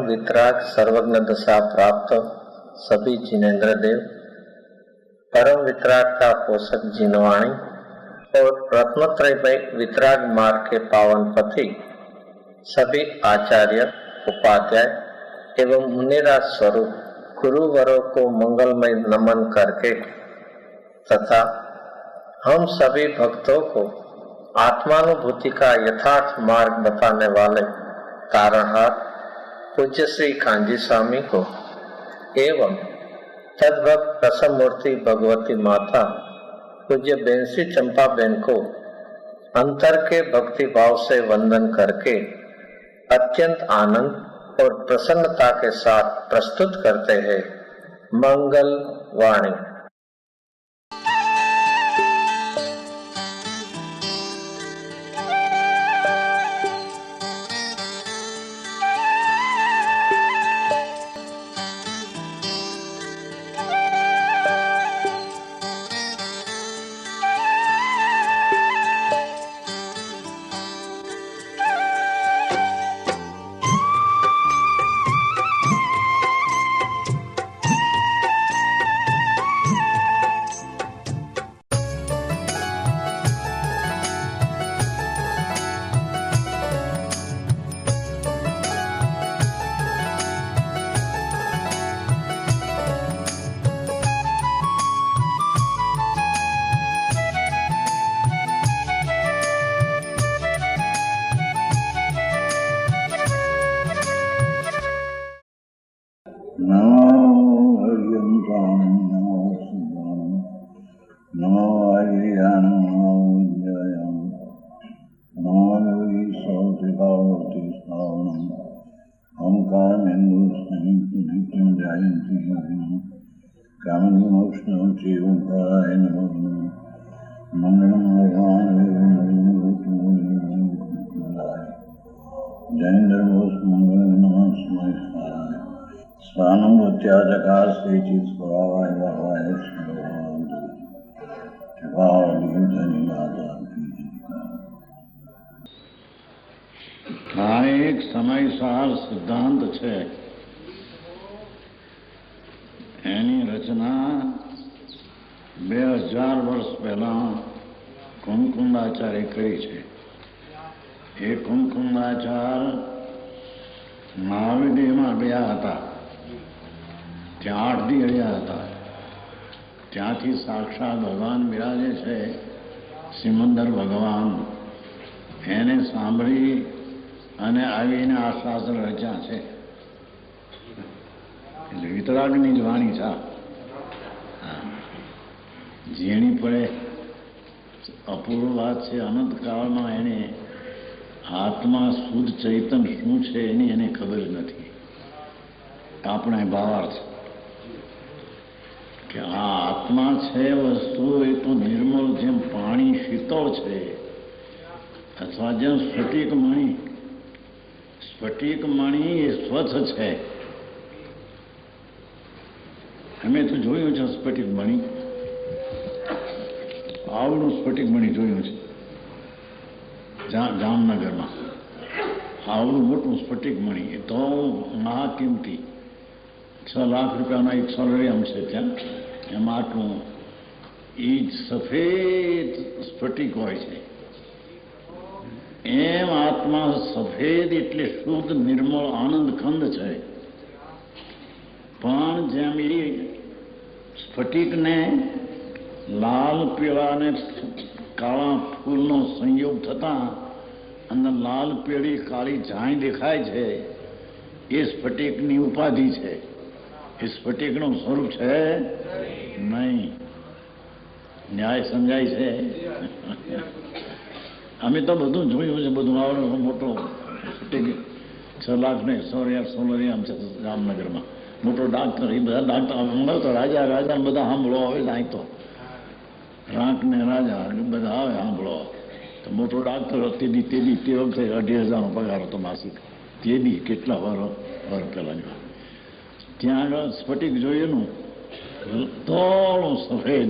वितराग सर्वज्ञ दशा प्राप्त सभी जिनेन्द्र देव, परम वितराग का पोषक जिनवाणी और रत्नत्रय वितराग मार्ग के पावन पथि सभी आचार्य, उपाध्याय एवं मुनिराज स्वरूप गुरुवरों को मंगलमय नमन करके तथा हम सभी भक्तों को आत्मानुभूति का यथार्थ मार्ग बताने वाले तारणहार पूज्य श्री कांजी स्वामी को एवं तद्भक्त रसमूर्ति भगवती माता पूज्य बेन श्री चंपा बेन को अंतर के भक्ति भाव से वंदन करके अत्यंत आनंद और प्रसन्नता के साथ प्रस्तुत करते हैं मंगल वाणी। એક સમયસાર સિદ્ધાંત છે, એની રચના 2000 વર્ષ પહેલા કુમકુંદાચાર્ય કરી છે. એ કુમકુંદાચાર્ય મહાવિદ્યમાં ગયા હતા, ત્યાં 8 દી રહ્યા હતા. ત્યાંથી સાક્ષાત ભગવાન બિરાજે છે, સિમંદર ભગવાન. એને સાંભળી અને આવીને આ શાસ્ત્ર રચ્યા છે. એટલે વિતરાગની જ વાણી છે. ઝીણી પડે અપૂર્વ વાત છે. અનંતકાળમાં એને આત્મા શુદ્ધ ચૈતન શું છે એની એને ખબર જ નથી. આપણે ભાવાર્થ કે આ આત્મા છે વસ્તુ એ તો નિર્મળ, જેમ પાણી શીતળ છે, અથવા જેમ સ્ફટિક મણી એ સ્વચ્છ છે. અમે તો જોયું છે સ્ફટિક મણી, આવડું સ્ફટિક મણી જોયું છે જામનગરમાં. આવડું મોટું સ્ફટિક મણી, એ તો મહાકિંમતી 6 લાખ રૂપિયાના એક સોલરિયમ છે ત્યાં. એમાં આટલું એ સફેદ સ્ફટિક હોય છે. એમ આત્મા સફેદ એટલે શુદ્ધ, નિર્મળ, આનંદખંડ છે. પણ જેમ એ સ્ફટિકને લાલ, પીળા ને કાળા ફૂલનો સંયોગ થતા અને લાલ, પીળી, કાળી ઝાંય દેખાય છે, એ સ્ફટિકની ઉપાધિ છે. એ સ્ફટિકનું સ્વરૂપ છે નહીં. ન્યાય સમજાય છે? અમે તો બધું જોયું છે. બધું આવડો મોટો સ્ફટિક 6 લાખ ને સોલરિયમ છે જામનગરમાં. મોટો ડાક્ટર, એ બધા ડાક્ટર મંગાવ તો રાજા બધા સાંભળો આવે. અહીં તો રાંક ને રાજા બધા આવે સાંભળો. તો મોટો ડાક્ટર તે વખતે 2,500નો પગાર હતો માસિક. તે કેટલા વર પહેલા ત્યાં આગળ સ્ફટિક જોયેલું થોડું સફેદ.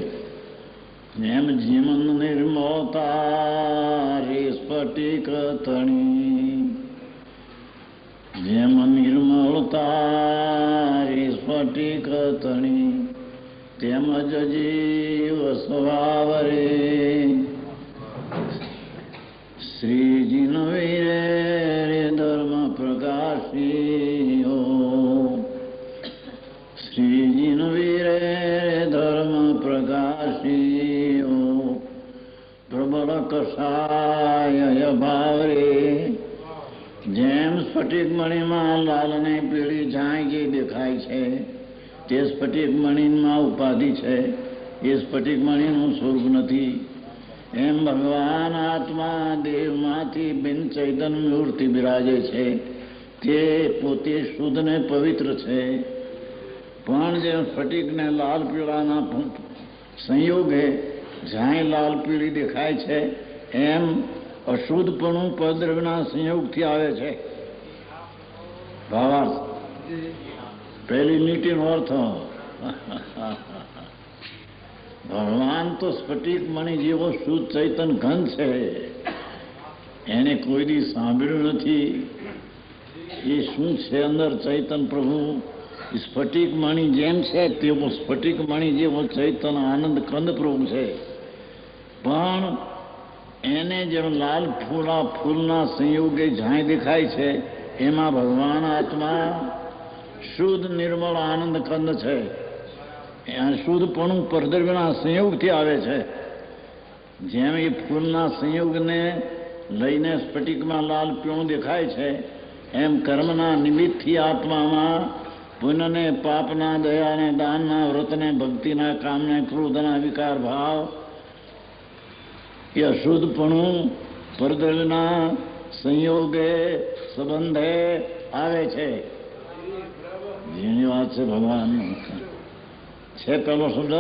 એમ જીવન નિર્મળતા રે સ્ફટિક તણી, જેમ નિર્મળ તારી સ્ફટિક તણી તેમજ જીવ સ્વભાવ રે શ્રીજી નવીરે રે ધર્મ પ્રકાશીઓ શ્રીજી નવીરે ધર્મ પ્રકાશીઓ પ્રબળ કષાય ભાવ રે જેમ સ્ફટિક મણિમાં લાલને પીળી ઝાંખી દેખાય છે તે સ્ફટિક મણિમાં ઉપાધિ છે એ સ્ફટિક મણિનું સ્વરૂપ નથી એમ ભગવાન આત્મા દેહમાંથી બિન ચૈતન્ય મૂર્તિ બિરાજે છે તે પોતે શુદ્ધ ને પવિત્ર છે પણ જેમ સ્ફટિકને લાલ પીળાના સંયોગે ઝાંય લાલ પીળી દેખાય છે એમ અશુદ્ધપણું પરદ્રવ્યના સંયોગથી આવે છે. ભાવાર્થ પહેલી લીટીનો અર્થ ભગવાન તો સ્ફટિક મણિ જેવો શુદ્ધ ચૈતન ઘન છે, એને કોઈ દી સાંભળ્યું નથી એ શું છે અંદર ચૈતન પ્રભુ. સ્ફટિક મણિ જેમ છે તેવો સ્ફટિક મણિ જેવો ચૈતન આનંદ કંદ પ્રભુ છે, પણ એને જેમ લાલ ફૂલના સંયોગે ઝાંય દેખાય છે એમાં ભગવાન આત્મા શુદ્ધ નિર્મળ આનંદ કંદ છે. શુદ્ધપણું પરદ્રવ્યના સંયોગથી આવે છે. જેમ એ ફૂલના સંયોગને લઈને સ્ફટિકમાં લાલ પીળું દેખાય છે એમ કર્મના નિમિત્તથી આત્મામાં પુણ્યને પાપના દયાને દાનના વ્રતને ભક્તિના કામને ક્રોધના વિકાર ભાવ એ અશુદ્ધપણું પરદ્રવ્યના સંયોગે સંબંધે આવે છે. જેની વાત છે ભગવાન છે પેલો શબ્દ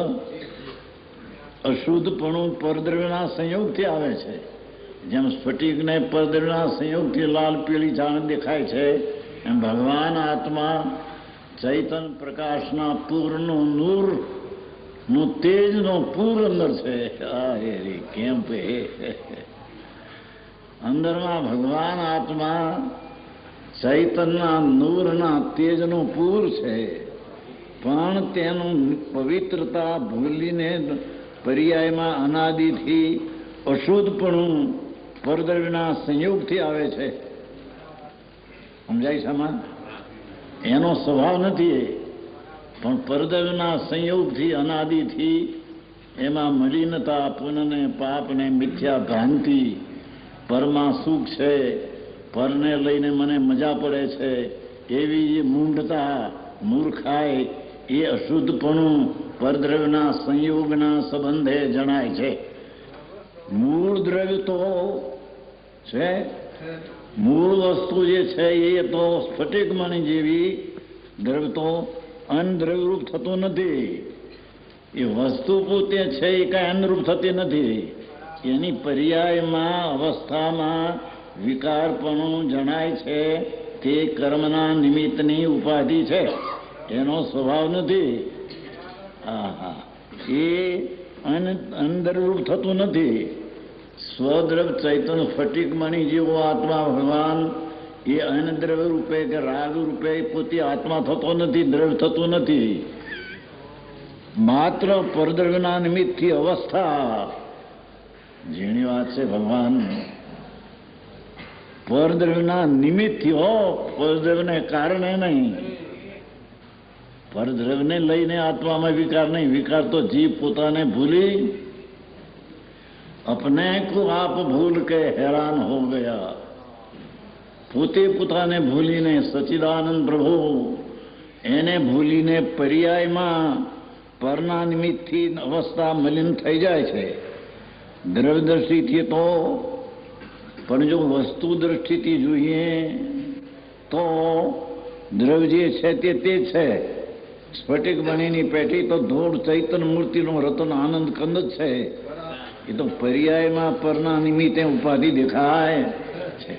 અશુદ્ધપણું પરદ્રવ્યના સંયોગથી આવે છે. જેમ સ્ફટિકને પરદ્રવ્યના સંયોગથી લાલ પીળી ઝાંખ દેખાય છે એમ ભગવાન આત્મા ચૈતન પ્રકાશના પૂરનું નૂર નું તેજનો પૂર અંદર છે. કેમ અંદરમાં ભગવાન આત્મા ચૈતનના નૂરના તેજનું પૂર છે, પણ તેનું પવિત્રતા ભૂલીને પર્યાયમાં અનાદિથી અશુદ્ધપણું પરદ્રવ્યના સંયોગથી આવે છે. સમજાય છે? એનો સ્વભાવ નથી, પણ પરદ્રવ્યના સંયોગથી અનાદિથી એમાં મલિનતા પુનઃને પાપને મિથ્યા ભ્રાંતિ પરમાં સુખ છે, પરને લઈને મને મજા પડે છે એવી એ મૂંઢતા મૂર્ખાઈ એ અશુદ્ધપણું પરદ્રવ્યના સંયોગના સંબંધે જણાય છે. મૂળ દ્રવ્ય તો છે, મૂળ વસ્તુ જે છે એ તો સ્ફટિક મણિ જેવી દ્રવ્ય તો અનદ્રવ્યરૂપ થતું નથી. એ વસ્તુ પોતે છે એ કાંઈ અનુરૂપ થતી નથી. એની પર્યાયમાં અવસ્થામાં વિકારપણું જણાય છે તે કર્મના નિમિત્તની ઉપાધિ છે, એનો સ્વભાવ નથી. એ અંદરરૂપ થતું નથી. સ્વદ્રવ્ય ચૈતન સ્ફટિક મણિ જેવો આત્મા ભગવાન એ અનદ્રવ્ય રૂપે કે રાગ રૂપે પોતે આત્મા થતો નથી, દ્રવ્ય થતું નથી. માત્ર પરદ્રવ્યના નિમિત્તથી અવસ્થા. જેની વાત છે ભગવાન પરદ્રવ્યના નિમિત્તથી હો, પરદ્રવ્યને કારણે નહીં. પરદ્રવ્યને લઈને આત્મામાં વિકાર નહીં. વિકાર તો જીવ પોતાને ભૂલી अपने को आप भूल के हैरान हो गया. પોતે પોતાને ભૂલીને સચ્ચિદાનંદ પ્રભુ એને ભૂલીને પર્યાયમાં પરના નિમિત્તથી અવસ્થા મલિન થઈ જાય છે. દ્રવ્ય દ્રષ્ટિથી તો, પણ જો વસ્તુ દ્રષ્ટિથી જોઈએ તો દ્રવ્ય જે છે તે છે. સ્ફટિક મણિની પેટી તો ધૂળ ચૈતન મૂર્તિનો રતન આનંદ કંદ જ છે. એ તો પર્યાયમાં પરના નિમિત્તે ઉપાધિ દેખાય છે.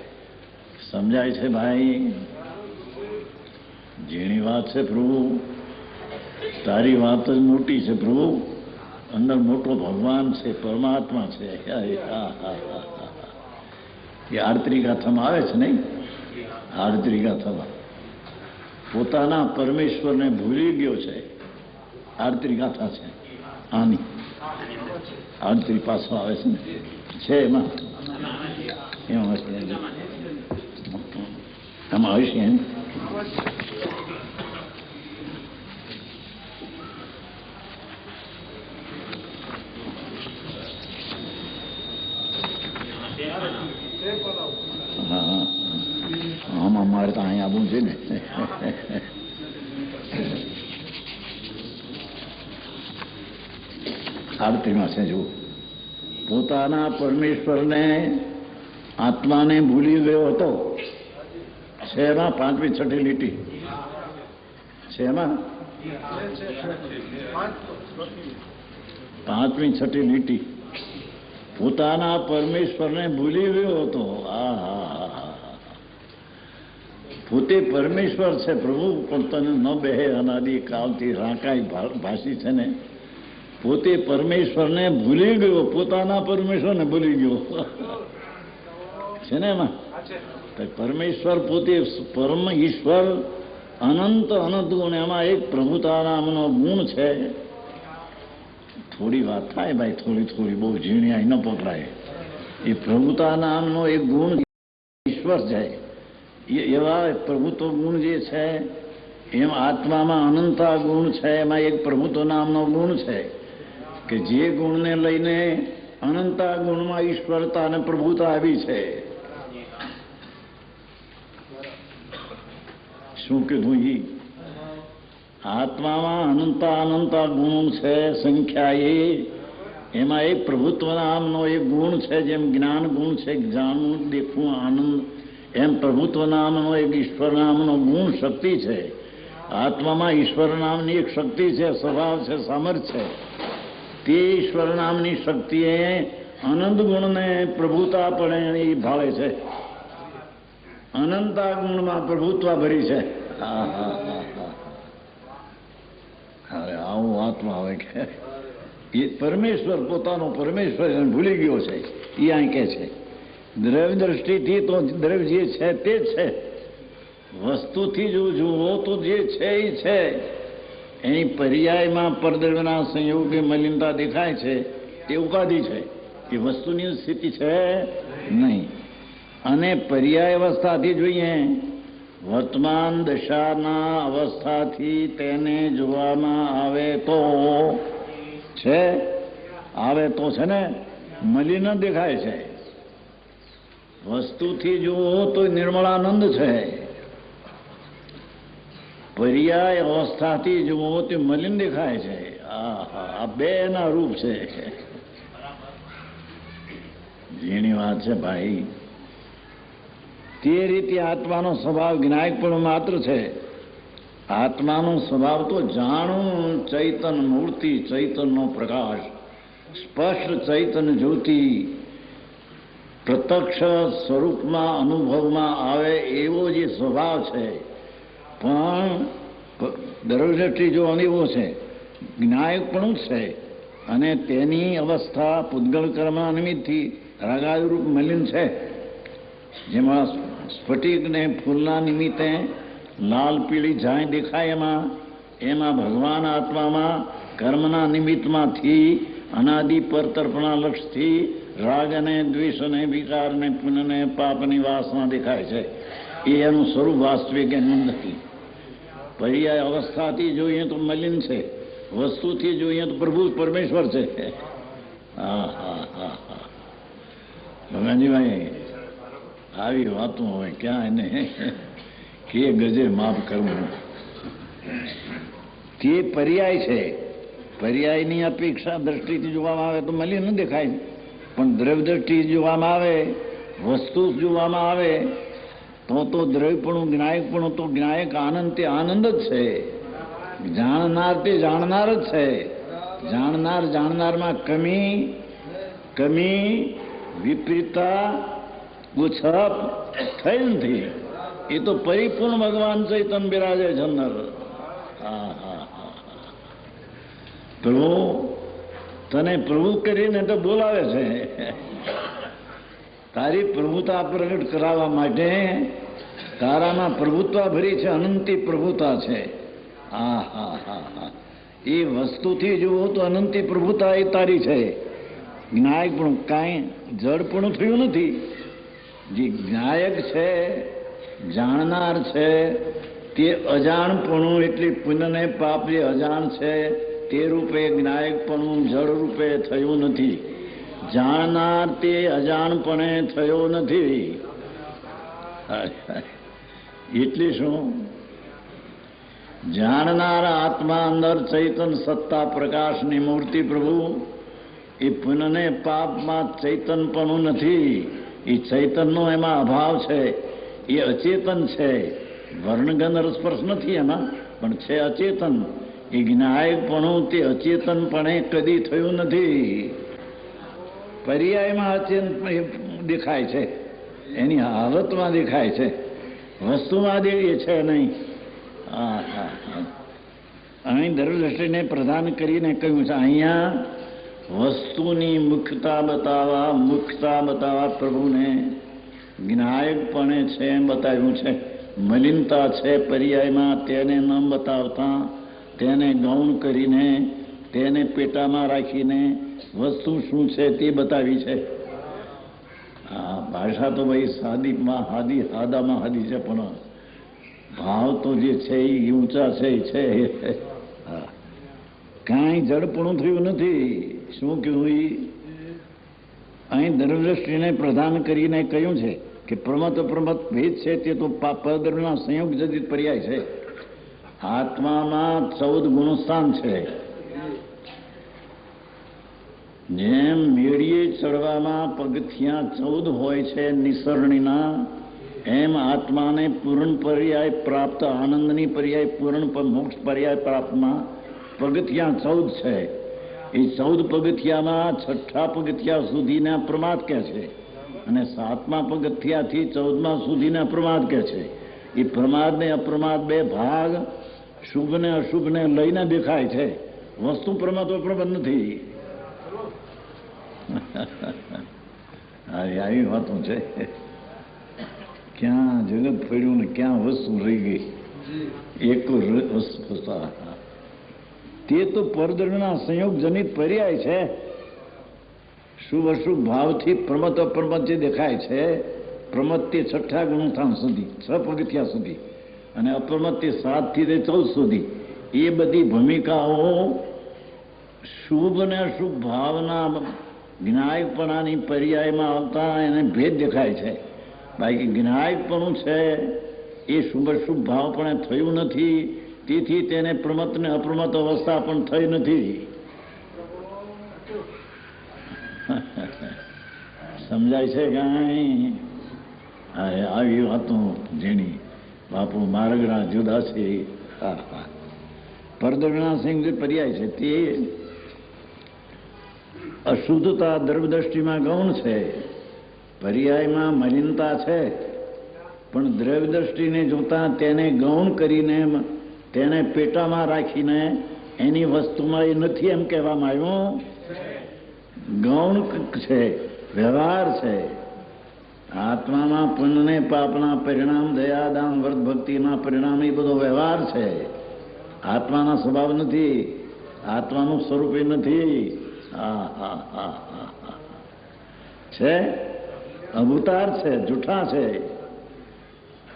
સમજાય છે ભાઈ? જેની વાત છે પ્રભુ, તારી વાત જ મોટી છે પ્રભુ. અંદર મોટો ભગવાન છે, પરમાત્મા છે. એ આરતી ગાથામાં આવે છે નહીં? આરતી ગાથામાં પોતાના પરમેશ્વરને ભૂલી ગયો છે. આરતી ગાથા છે આની, આરતી પાછો આવે છે ને, છે એમાં એમાં હશે એમ. હા, આમાં મારે તો અહીંયા આવવું છે ને. આરતીમાં છે જુઓ, પોતાના પરમેશ્વરને આત્માને ભૂલી ગયો હતો. છે એમાં 5મી 6ઠી લીટી છે એમાં 5મી 6ઠી લીટી. પોતાના પરમેશ્વરને ભૂલી ગયો હતો. પોતે પરમેશ્વર છે પ્રભુ, પણ તને ન બેહે અનાદિ કાલથી રાકાઈ ભાષી છે ને. પોતે પરમેશ્વરને ભૂલી ગયો, પોતાના પરમેશ્વરને ભૂલી ગયો છે ને એમાં. પરમેશ્વર પોતે પરમ ઈશ્વર અનંત અનંત ગુણ, એમાં એક પ્રભુતા નામનો ગુણ છે. થોડી વાત થાય ભાઈ, થોડી બહુ ઝીણિયાઈ ન પકડાય. એ પ્રભુતા નામનો એક ગુણ ઈશ્વર છે. એવા પ્રભુત્વ ગુણ જે છે, એમ આત્મામાં અનંતા ગુણ છે. એમાં એક પ્રભુત્વ નામનો ગુણ છે કે જે ગુણને લઈને અનંતા ગુણમાં ઈશ્વરતા અને પ્રભુતા આવી છે. શું કીધું? આત્મામાં અનંતા ગુણો છે, સંખ્યા. એમાં એક પ્રભુત્વ નામનો એક ગુણ છે. જેમ જ્ઞાન ગુણ છે, જાણવું, દેખવું, આનંદ, એમ પ્રભુત્વ નામનો એક ઈશ્વર નામનો ગુણ, શક્તિ છે. આત્મામાં ઈશ્વર નામની એક શક્તિ છે, સ્વભાવ છે, સામર્થ્ય છે. તે ઈશ્વર નામની શક્તિએ અનંત ગુણને પ્રભુતા પણ એ ભાળે છે. અનંતા ગુણમાં પ્રભુત્વ ભરી છે. હવે આવું આત્મા આવે કે એ પરમેશ્વર, પોતાનો પરમેશ્વર ભૂલી ગયો છે. એ અહીં કે છે દ્રવ્ય દ્રષ્ટિથી તો દ્રવ્ય જે છે તે જ છે. વસ્તુથી જો જુઓ તો જે છે એ છે. એની પર્યાયમાં પરદ્રવ્યના સંયોગે મલિનતા દેખાય છે, તે ઉપાધિ છે. એ વસ્તુની સ્થિતિ છે નહીં. અને પર્યાય અવસ્થાથી જોઈએ, વર્તમાન દશાના અવસ્થાથી તેને જોવામાં આવે તો છે, આવે તો છે ને મલિન દેખાય છે. વસ્તુથી જુઓ તો નિર્મળાનંદ છે. પર્યાય અવસ્થાથી જુઓ તે મલિન દેખાય છે. આ બે ના રૂપ છે. જેની વાત છે ભાઈ. તે રીતે આત્માનો સ્વભાવ જ્ઞાયક પણ માત્ર છે. આત્માનો સ્વભાવ તો જાણું ચૈતન મૂર્તિ, ચૈતનનો પ્રકાશ, સ્પષ્ટ ચૈતન જ્યોતિ, પ્રત્યક્ષ સ્વરૂપમાં અનુભવમાં આવે એવો જે સ્વભાવ છે. પણ દ્રવ્યદૃષ્ટિ જો અનેવો છે, જ્ઞાયક પણ જ છે. અને તેની અવસ્થા પૂતગલ કર્મ નિમિત્તથી રાગાદિરૂપ મલિન છે. જેમાં સ્ફટિકને ફૂલના નિમિત્તે લાલ પીળી જાય દેખાય, એમાં ભગવાન આત્મામાં કર્મના નિમિત્તમાંથી અનાદિ પરતર્પણા લક્ષથી રાગ અને દ્વેષ અને વિકાર અને પુણ્ય પાપની વાસના દેખાય છે. એ એનું સ્વરૂપ વાસ્તવિક એનું નથી. પર્યાય અવસ્થાથી જોઈએ તો મલિન છે, વસ્તુથી જોઈએ તો પ્રભુ પરમેશ્વર છે. ભગવાનજીભાઈ આવી વાતો હોય ક્યાં એને કે ગજે માફ કરવું. તે પર્યાય છે. પર્યાયની અપેક્ષા દ્રષ્ટિથી જોવામાં આવે તો મલિન ન દેખાય, પણ દ્રવ્ય દ્રષ્ટિથી જોવામાં આવે, વસ્તુ જોવામાં આવે તો દ્રવ્યપણું, જ્ઞાયકપણું તો જ્ઞાયક આનંદ તે આનંદ જ છે. જાણનાર તે જાણનાર જ છે. જાણનારમાં કમી વિપરીતતા ઉછપ થઈ નથી. એ તો પરિપૂર્ણ ભગવાન ચૈતન બિરાજે છે અંદર. પ્રભુ તને પ્રભુ કરીને તો બોલાવે છે. તારી પ્રભુતા પ્રગટ કરાવવા માટે તારામાં પ્રભુત્વા ભરી છે, અનંતી પ્રભુતા છે. હા હા હા હા, એ વસ્તુથી જુઓ તો અનંતી પ્રભુતા એ તારી છે. જ્ઞાયક પણ કાંઈ જડપણું થયું નથી. જે જ્ઞાયક છે, જાણનાર છે, તે અજાણપણું એટલે પુણ્યને પાપ જે અજાણ છે તે રૂપે જ્ઞાયકપણું જળ રૂપે થયું નથી. જાણનાર તે અજાણપણે થયો નથી. એટલે શું? જાણનાર આત્મા અંદર ચૈતન સત્તા પ્રકાશની મૂર્તિ પ્રભુ એ પુનઃને પાપમાં ચૈતનપણું નથી. એ ચૈતનનો એમાં અભાવ છે. એ અચેતન છે. વર્ણગંધ રસસ્પર્શ નથી એમાં, પણ છે અચેતન. એ જ્ઞાયકપણું તે અચેતનપણે કદી થયું નથી. પર્યાયમાં અચેતન દેખાય છે, એની હાલતમાં દેખાય છે, વસ્તુમાં એ છે નહીં. હા હા હા, અહીં દર્શને પ્રદાન કરીને કહ્યું છે, અહીંયા વસ્તુની મુખ્યતા બતાવવા પ્રભુને જ્ઞાયકપણે છે એમ બતાવ્યું છે. મલિનતા છે પર્યાયમાં, તેને ન બતાવતા તેને ગૌણ કરીને તેને પેટામાં રાખીને વસ્તુ શું છે તે બતાવી છે. આ ભાષા તો ભાઈ સાદીમાં હાદામાં હાદી છે, પણ ભાવ તો જે છે એ ઊંચા છે એ છે. હા, કાંઈ જડપણું થયું નથી. શું કહ્યું? એ અહીં ધર્મદ્રષ્ટિને પ્રદાન કરીને કહ્યું છે કે પ્રમત અપ્રમત ભેદ છે તે તો પદના સંયોગ જડિત પર્યાય છે. આત્મામાં 14 ગુણસ્થાન છે. જેમ મેળીએ ચડવામાં પગથિયાં 14 હોય છે નિસરણીના, એમ આત્માને પૂર્ણ પર્યાય પ્રાપ્ત, આનંદની પર્યાય પૂર્ણ મોક્ષ પર્યાય પ્રાપ્તમાં પગથિયાં 14 છે. એ 14 પગથિયામાં 6થા પગથિયા સુધીના પ્રમાદ કહે છે, અને 7મા પગથિયાથી 14મા સુધીના પ્રમાદ કહે છે. એ પ્રમાદ ને અપ્રમાદ બે ભાગ શુભ ને અશુભને લઈને દેખાય છે. વસ્તુ પ્રમાદ અપ્રમાદ નથી. આવી વાતો છે. ક્યાં જગત પડ્યું ને ક્યાં વસ્તુ રહી ગઈ. એક વસ્તુ તે તો પરદળના સંયોગ જનિત પર્યાય છે. શુભ અશુભ ભાવથી પ્રમત અપ્રમત જે દેખાય છે, પ્રમત તે 6થા ગુણસ્થાન સુધી 6 પગથિયા સુધી, અને અપ્રમત તે 7 થી 14 સુધી. એ બધી ભૂમિકાઓ શુભ અને અશુભ ભાવના જ્ઞાયકપણાની પર્યાયમાં આવતા એને ભેદ દેખાય છે. બાકી જ્ઞાયકપણું છે એ શુભ અશુભ ભાવ પણ થયું નથી. તેથી તેને પ્રમત ને અપ્રમત અવસ્થા પણ થઈ નથી. સમજાય છે કાંઈ? આવી વાતો જેની બાપુ માર્ગના જુદા છે. હા હા, પરદળના સિંહ જે પર્યાય છે તે અશુદ્ધતા દ્રવ્યદ્રષ્ટિમાં ગૌણ છે. પર્યાયમાં મલિનતા છે, પણ દ્રવ્યદ્રષ્ટિને જોતા તેને ગૌણ કરીને તેને પેટામાં રાખીને એની વસ્તુમાં એ નથી એમ કહેવામાં આવ્યું. ગૌણ છે, વ્યવહાર છે. આત્મામાં પુણ્યને પાપના પરિણામ, દયા દાન વ્રત ભક્તિના પરિણામ એ બધો વ્યવહાર છે. આત્માના સ્વભાવ નથી, આત્માનું સ્વરૂપ એ નથી. હા હા હા હા, છે અવતાર છે, જૂઠા છે.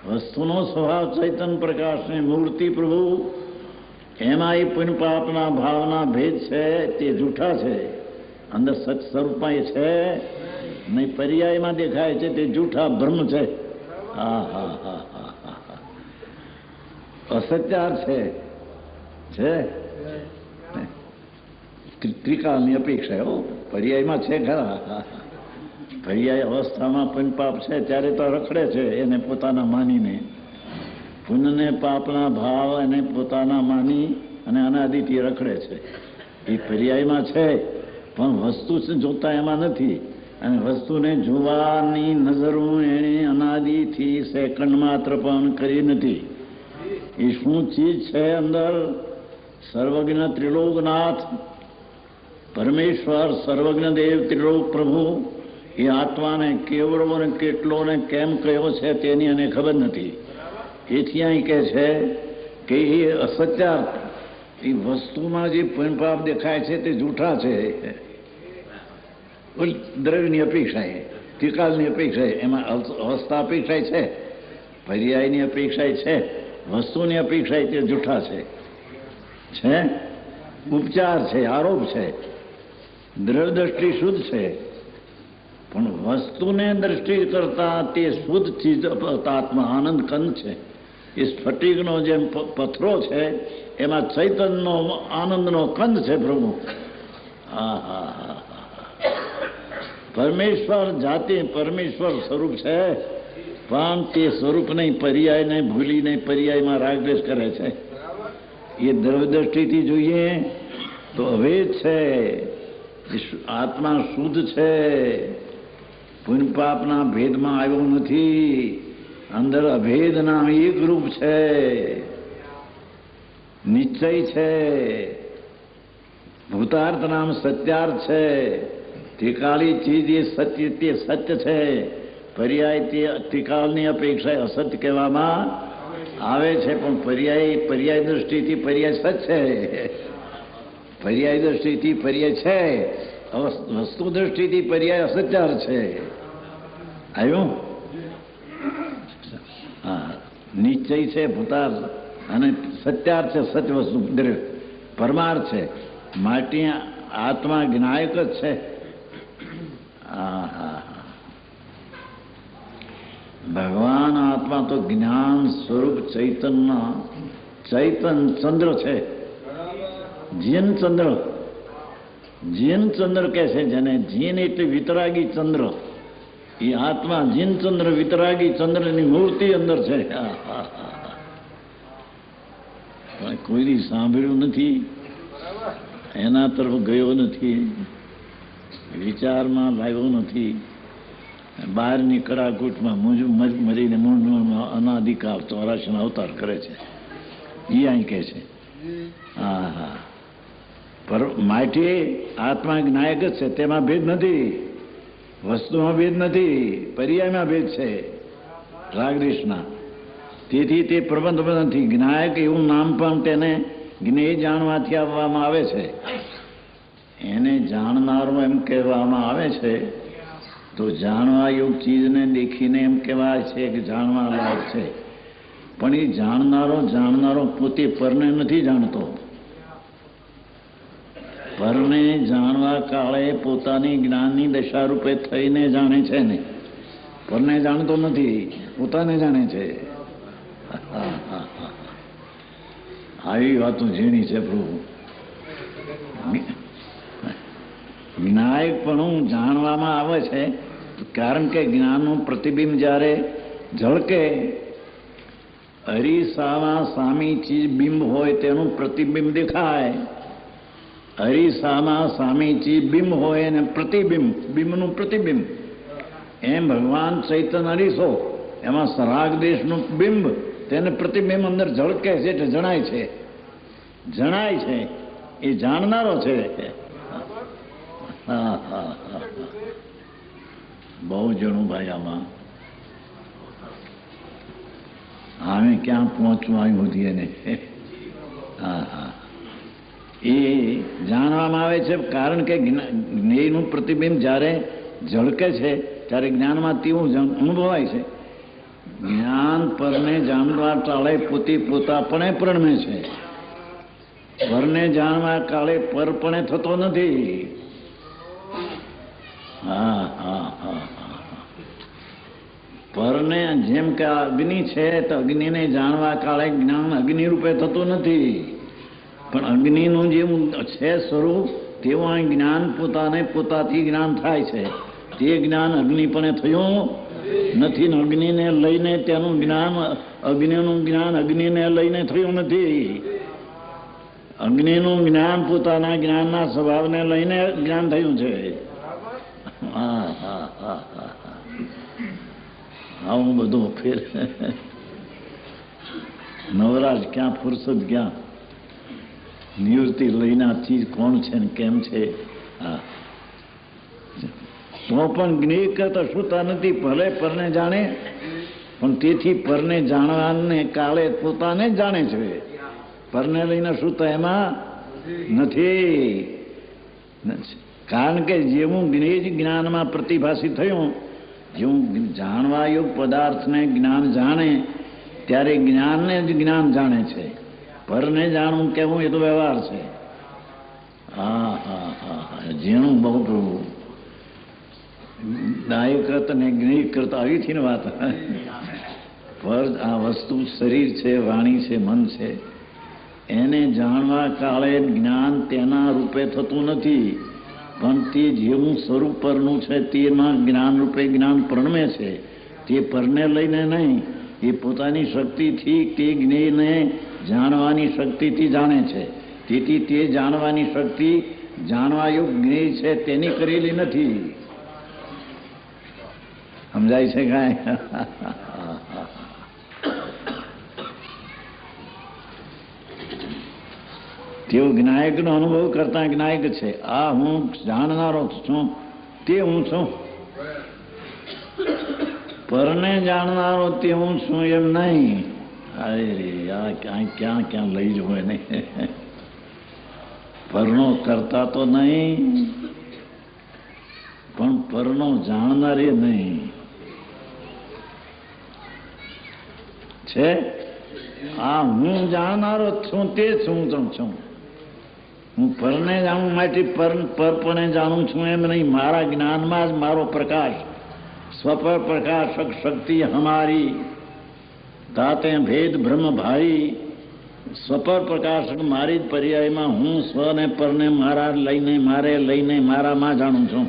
વસ્તુનો સ્વભાવ ચૈતન પ્રકાશની મૂર્તિ પ્રભુ, એમાં એ પુણ્ય પાપના ભાવના ભેદ છે તે જૂઠા છે. અંદર સચ સ્વરૂપમાં એ છે નહીં, પર્યાયમાં દેખાય છે તે જૂઠા ભ્રમ છે. હા હા હા હા હા, અસત્યાર છે. ત્રિકાળની અપેક્ષા હો, પર્યાયમાં છે ખરા. પર્યાય અવસ્થામાં પુણ્ય પાપ છે ત્યારે તો રખડે છે એને પોતાના માનીને. પુણ્યને પાપના ભાવ એને પોતાના માની અને અનાદિથી રખડે છે. એ પર્યાયમાં છે, પણ વસ્તુ જોતા એમાં નથી. અને વસ્તુને જોવાની નજરો એણે અનાદિથી સેકન્ડ માત્ર પણ કરી નથી. એ શું ચીજ છે અંદર? સર્વજ્ઞ ત્રિલોકનાથ પરમેશ્વર, સર્વજ્ઞ દેવ, ત્રિલોક પ્રભુ. એ આત્માને કેવડો ને કેટલો ને કેમ કયો છે તેની એને ખબર નથી. એથી અહીં કહે છે કે એ અસત્યાર્થ, એ વસ્તુમાં જે પુણ્યપાપ દેખાય છે તે જૂઠા છે. દ્રવ્યની અપેક્ષાએ, ત્રિકાળની અપેક્ષાએ, એમાં અવસ્થા અપેક્ષાએ છે, પર્યાયની અપેક્ષાએ છે, વસ્તુની અપેક્ષાએ તે જૂઠા છે. ઉપચાર છે, આરોપ છે. દ્રવ્ય દ્રષ્ટિ શુદ્ધ છે, પણ વસ્તુને દ્રષ્ટિ કરતા તે શુદ્ધ ચીજ આત્મા આનંદ કંદ છે. એ સ્ફટિકનો જેમ પથરો છે એમાં ચૈતન્યનો આનંદનો કંદ છે પ્રભુ. પરમેશ્વર જાતિ પરમેશ્વર સ્વરૂપ છે, પણ તે સ્વરૂપને પર્યાયને ભૂલીને પર્યાયમાં રાગદ્વેષ કરે છે. એ દ્રવ્ય દ્રષ્ટિથી જોઈએ તો અભેદ છે, આત્મા શુદ્ધ છે, પુણ્ય પાપના ભેદમાં આવ્યો નથી, અંદર અભેદના એક રૂપ છે, નિશ્ચય છે, ભૂતાર્થ નામ સત્યાર્થ છે, ત્રિકાળી ચીજ એ સત્ય તે સત્ય છે, પર્યાય તે ત્રિકાળની અપેક્ષા અસત્ય કહેવામાં આવે છે, પણ પર્યાય દ્રષ્ટિથી પર્યાય સત્ય છે, પર્યાય દ્રષ્ટિથી પર્યાય છે, વસ્તુ દ્રષ્ટિથી પર્યાય અસત્યાર છે. આવ્યું? હા, નિશ્ચય છે ભૂતાર્થ અને સત્યાર્થ છે, સત્ય વસ્તુ પરમાર્થ છે. માટે આત્મા જ્ઞાયક જ છે. ભગવાન આત્મા તો જ્ઞાન સ્વરૂપ ચૈતન્ય ચંદ્ર છે. જીન ચંદ્ર કહે છે જેને. જીન એટલે વિતરાગી ચંદ્ર. એ આત્મા જીન ચંદ્ર વિતરાગી ચંદ્રની મૂર્તિ અંદર છે. કોઈ સાંભળ્યું નથી, એના તરફ ગયો નથી, વિચારમાં લાવ્યો નથી, બહારની કડાકૂટમાં મરીને મૂંઝવણમાં અનાધિકાર ચોરાશીનો અવતાર કરે છે. એ અહીં કહે છે. માટે આત્મા જ્ઞાયક જ છે, તેમાં ભેદ નથી, વસ્તુમાં ભેદ નથી, પર્યાયમાં ભેદ છે રાગદ્વેષના. તેથી તે પ્રબંધ નથી. જ્ઞાયક એવું નામ પણ તેને જ્ઞેય જાણવાથી આપવામાં આવે છે. એને જાણનારો એમ કહેવામાં આવે છે. તો જાણવા યોગ ચીજને દેખીને એમ કહેવાય છે કે જાણવા લાયક છે, પણ એ જાણનારો પોતે પરને નથી જાણતો. પરને જાણવા કાળે પોતાની જ્ઞાનની દશા રૂપે થઈને જાણે છે ને, પરને જાણતો નથી, પોતાને જાણે છે. આવી વાતો ઝીણી છે પ્રભુ. વિનાયક પણ જાણવામાં આવે છે, કારણ કે જ્ઞાનનું પ્રતિબિંબ જ્યારે ઝળકે, અરીસામાં સામી ચીજ બિંબ હોય તેનું પ્રતિબિંબ દેખાય. અરીસામાં સામી ચીજ બિંબ હોય અને પ્રતિબિંબ, બિંબનું પ્રતિબિંબ. એમ ભગવાન ચૈતન્ય અરીસો, એમાં રાગ દેશનું બિંબ, તેને પ્રતિબિંબ અંદર ઝળકે છે એટલે જણાય છે. એ જાણનારો છે. બહુ જણું ભાઈ આમાં હવે ક્યાં પહોંચવા આવ્યું હતી એને. એ જાણવામાં આવે છે, કારણ કે જ્ઞેયનું પ્રતિબિંબ જ્યારે ઝળકે છે ત્યારે જ્ઞાનમાં તેવું અનુભવાય છે. જ્ઞાન પરને જાણવા કાળે પોતાપણે પ્રણમે છે, પરને જાણવા કાળે પરપણે થતો નથી. પરને જેમ કે અગ્નિ છે તો અગ્નિને જાણવા કાળે જ્ઞાન અગ્નિ રૂપે થતું નથી, પણ અગ્નિનું જેવું છે સ્વરૂપ તેવું આ જ્ઞાન પોતાથી જ્ઞાન થાય છે. તે જ્ઞાન અગ્નિપણે થયું નથી. અગ્નિને લઈને તેનું જ્ઞાન, અગ્નિનું જ્ઞાન અગ્નિને લઈને થયું નથી. અગ્નિનું જ્ઞાન પોતાના જ્ઞાનના સ્વભાવને લઈને જ્ઞાન થયું છે. આવું બધું ફેર નવરાજ ક્યાં, ફુરસદ ક્યાં, નિવૃત્તિ લઈને આ ચીજ કોણ છે ને કેમ છે. તો પણ જ્ઞેય કરતા શુતા નથી. ભલે પરને જાણે પણ તેથી પરને જાણવાને કાળે પોતાને જ જાણે છે. પરને લઈને શું તો એમાં નથી. કારણ કે જેવું જ્ઞાનમાં પ્રતિભાષી થયું, જેવું જાણવા યોગ પદાર્થને જ્ઞાન જાણે ત્યારે જ્ઞાનને જ જ્ઞાન જાણે છે. પરને જાણવું કેવું એ તો વ્યવહાર છે. હા હા હા હા, જેનું બહુ પ્રભુ દાયકૃત અને જ્ઞેયકૃત આવી થી ને વાત. પર આ વસ્તુ શરીર છે, વાણી છે, મન છે, એને જાણવા કાળે જ્ઞાન તેના રૂપે થતું નથી, પણ તે જેવું સ્વરૂપ પરનું છે તેમાં જ્ઞાન રૂપે જ્ઞાન પરણમે છે. તે પરને લઈને નહીં, એ પોતાની શક્તિથી તે જ્ઞેયને જાણવાની શક્તિથી જાણે છે. તેથી તે જાણવાની શક્તિ જાણવા યોગ જ્ઞેય છે તેની કરેલી નથી. સમજાય છે કાંઈ? તેઓ જ્ઞાયકનો અનુભવ કરતા જ્ઞાયક છે. આ હું જાણનારો છું તે હું છું. પરને જાણનારો તે હું છું એમ નહીં. અરે આ ક્યાં ક્યાં લઈ જવું એને. પરનો કરતા તો નહીં, પણ પરનો જાણનારે નહીં છે. આ હું જાણનારો છું તે છું છું. હું પરને જાણું માટે પરપણે જાણું છું એમ નહીં. મારા જ્ઞાનમાં જ મારો પ્રકાશ, સ્વપર પ્રકાશક શક્તિ હમારી દાતે ભેદ બ્રહ્મ ભાઈ. સ્વપર પ્રકાશક મારી જ પર્યાયમાં હું સ્વને પરને મારા લઈને મારે લઈને મારામાં જાણું છું.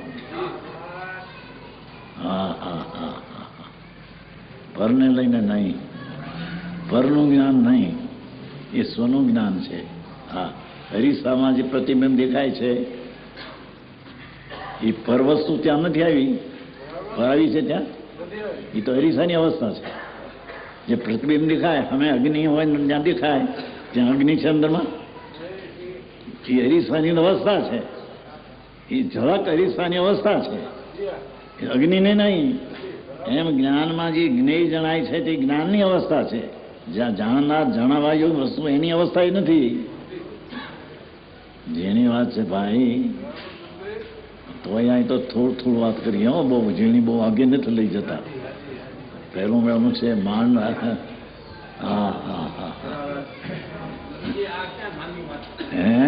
હા હા હા હા, પરને લઈને નહીં, પરનું જ્ઞાન નહીં, એ સ્વનું જ્ઞાન છે. હા, હરીસામાં જે પ્રતિબિંબ દેખાય છે એ પર વસ્તુ ત્યાં નથી આવી. પર આવી છે ત્યાં, એ તો હરીસાની અવસ્થા છે. જે પ્રતિબિંબ દેખાય, અમે અગ્નિ હોય ત્યાં દેખાય, ત્યાં અગ્નિ છે અંદરમાં, એ હરીસાની અવસ્થા છે. એ ઝળક હરીસાની અવસ્થા છે, એ અગ્નિને નહીં. એમ જ્ઞાનમાં જે જ્ઞેય જણાય છે તે જ્ઞાનની અવસ્થા છે. જ્યાં જાણનાર જાણવા યોગ વસ્તુ એની અવસ્થા એ નથી. જેની વાત છે ભાઈ, તો અહીંયા તો થોડું વાત કરીએ. હો, બહુ ઝીણી બહુ આગે નથી લઈ જતા. પહેલું મેળવું છે માંડ. હા હા હા, હે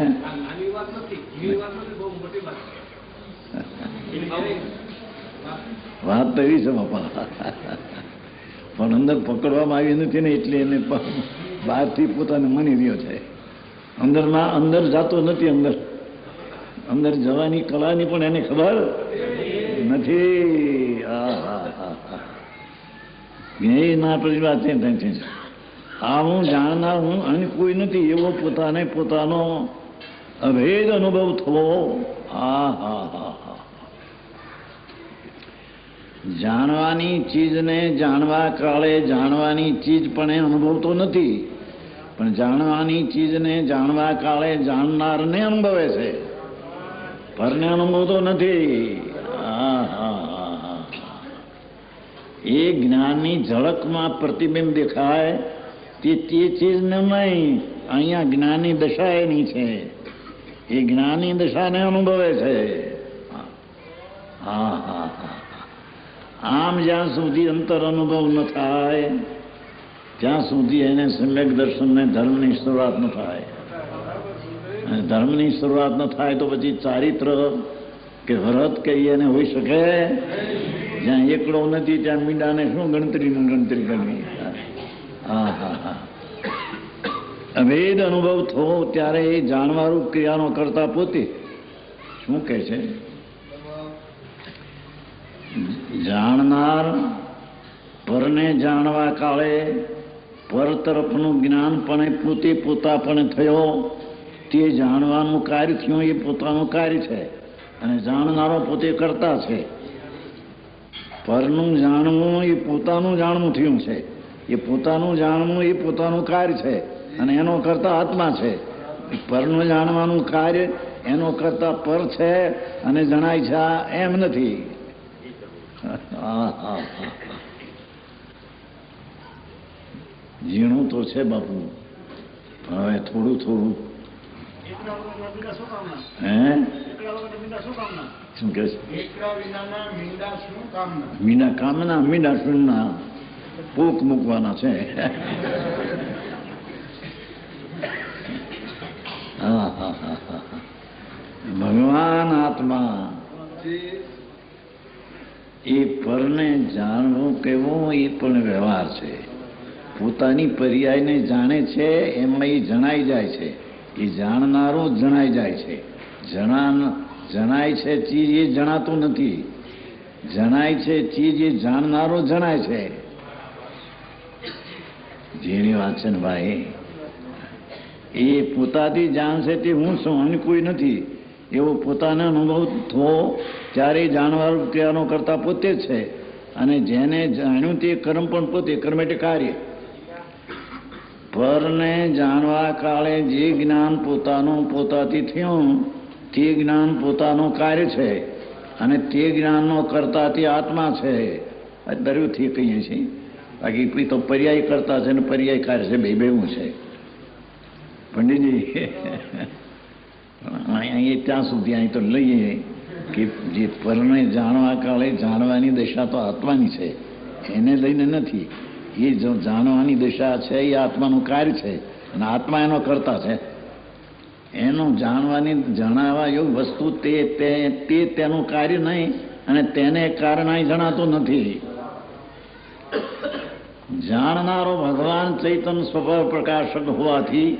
વાત તો એવી છે બાપા, પણ અંદર પકડવામાં આવી નથી ને એટલે એને બહારથી પોતાને માની રહ્યો છે. અંદર જાતો નથી. અંદર જવાની કલાની પણ એને ખબર નથી. હા હા હા હા, એ ના પછી વાત છે. આ હું જાણનાર હું અને કોઈ નથી એવો પોતાને પોતાનો અભેદ અનુભવ થવો. હા હા હા હા, જાણવાની ચીજને જાણવા કાળે જાણવાની ચીજ પણ અનુભવતો નથી, પણ જાણવાની ચીજને જાણવા કાળે જાણનારને અનુભવે છે, પરને અનુભવતો નથી. હા હા હા હા, એ જ્ઞાનની ઝળકમાં પ્રતિબિંબ દેખાય તે ચીજને નહીં. અહીંયા જ્ઞાનની દશા એની છે, એ જ્ઞાનની દશાને અનુભવે છે. હા હા હા, આમ જ્યાં સુધી અંતર અનુભવ ન થાય ત્યાં સુધી એને સમ્યક દર્શનને ધર્મની શરૂઆત ન થાય. અને ધર્મની શરૂઆત ન થાય તો પછી ચારિત્ર કે વ્રત કે એને હોઈ શકે. જ્યાં એકડો નથી ત્યાં મીંડાને શું ગણતરી કરવી. હા હા હા, અભેદ અનુભવ થવો ત્યારે એ જાણવારૂપ ક્રિયાનો કરતા પોતે શું કહે છે? જાણનાર પરને જાણવા કાળે પર તરફનું જ્ઞાન પણ પોતે પોતાપણે થયો. તે જાણવાનું કાર્ય થયું એ પોતાનું કાર્ય છે, અને જાણનારો પોતે કરતા છે. પરનું જાણવું એ પોતાનું જાણવું થયું છે. એ પોતાનું જાણવું એ પોતાનું કાર્ય છે, અને એનો કરતા આત્મા છે. પરનું જાણવાનું કાર્ય એનો કરતા પર છે અને જણાય છે એમ નથી. છે બાપુ, હવે થોડું થોડું હે શું કે મીના કામના મીના શૂનના પોક મૂકવાના છે. હા હા હા હા, ભગવાન આત્મા એ પરને જાણવું કેવું એ પણ વ્યવહાર છે. પોતાની પર્યાયને જાણે છે એમાં એ જણાઈ જાય છે, એ જાણનારો જણાઈ જાય છે. જણાય છે ચીજ એ જણાતું નથી, જણાય છે ચીજ એ જાણનારો જણાય છે. જેની વાત છે ને ભાઈ, એ પોતાથી જાણશે તે હું છું અને કોઈ નથી એવો પોતાનો અનુભવ થવો ત્યારે જાણવા કહેવાનો કરતા પોતે જ છે. અને જેને જાણ્યું તે કર્મ પણ પોતે, કર્મ એટલે કાર્ય. પરને જાણવા કાળે જે જ્ઞાન પોતાનું પોતાથી થયું તે જ્ઞાન પોતાનું કાર્ય છે અને તે જ્ઞાનનો કરતા તે આત્મા છે. દરિયોથી કહીએ છીએ, બાકી તો પર્યાય કરતા છે ને પર્યાય કાર્ય છે, બે બેવું છે પંડિતજી. અહીંયા ત્યાં સુધી અહીં તો લઈએ કે જે પરને જાણવા કાળે જાણવાની દશા તો આત્માની છે, એને લઈને નથી. એ જો જાણવાની દશા છે એ આત્માનું કાર્ય છે અને આત્મા એનો કરતા છે. એનું જણાવવા એવું વસ્તુ તે તેનું કાર્ય નહીં અને તેને કારણ અહીં જણાતું નથી. જાણનારો ભગવાન ચૈતન્ય સ્વભાવ પ્રકાશક હોવાથી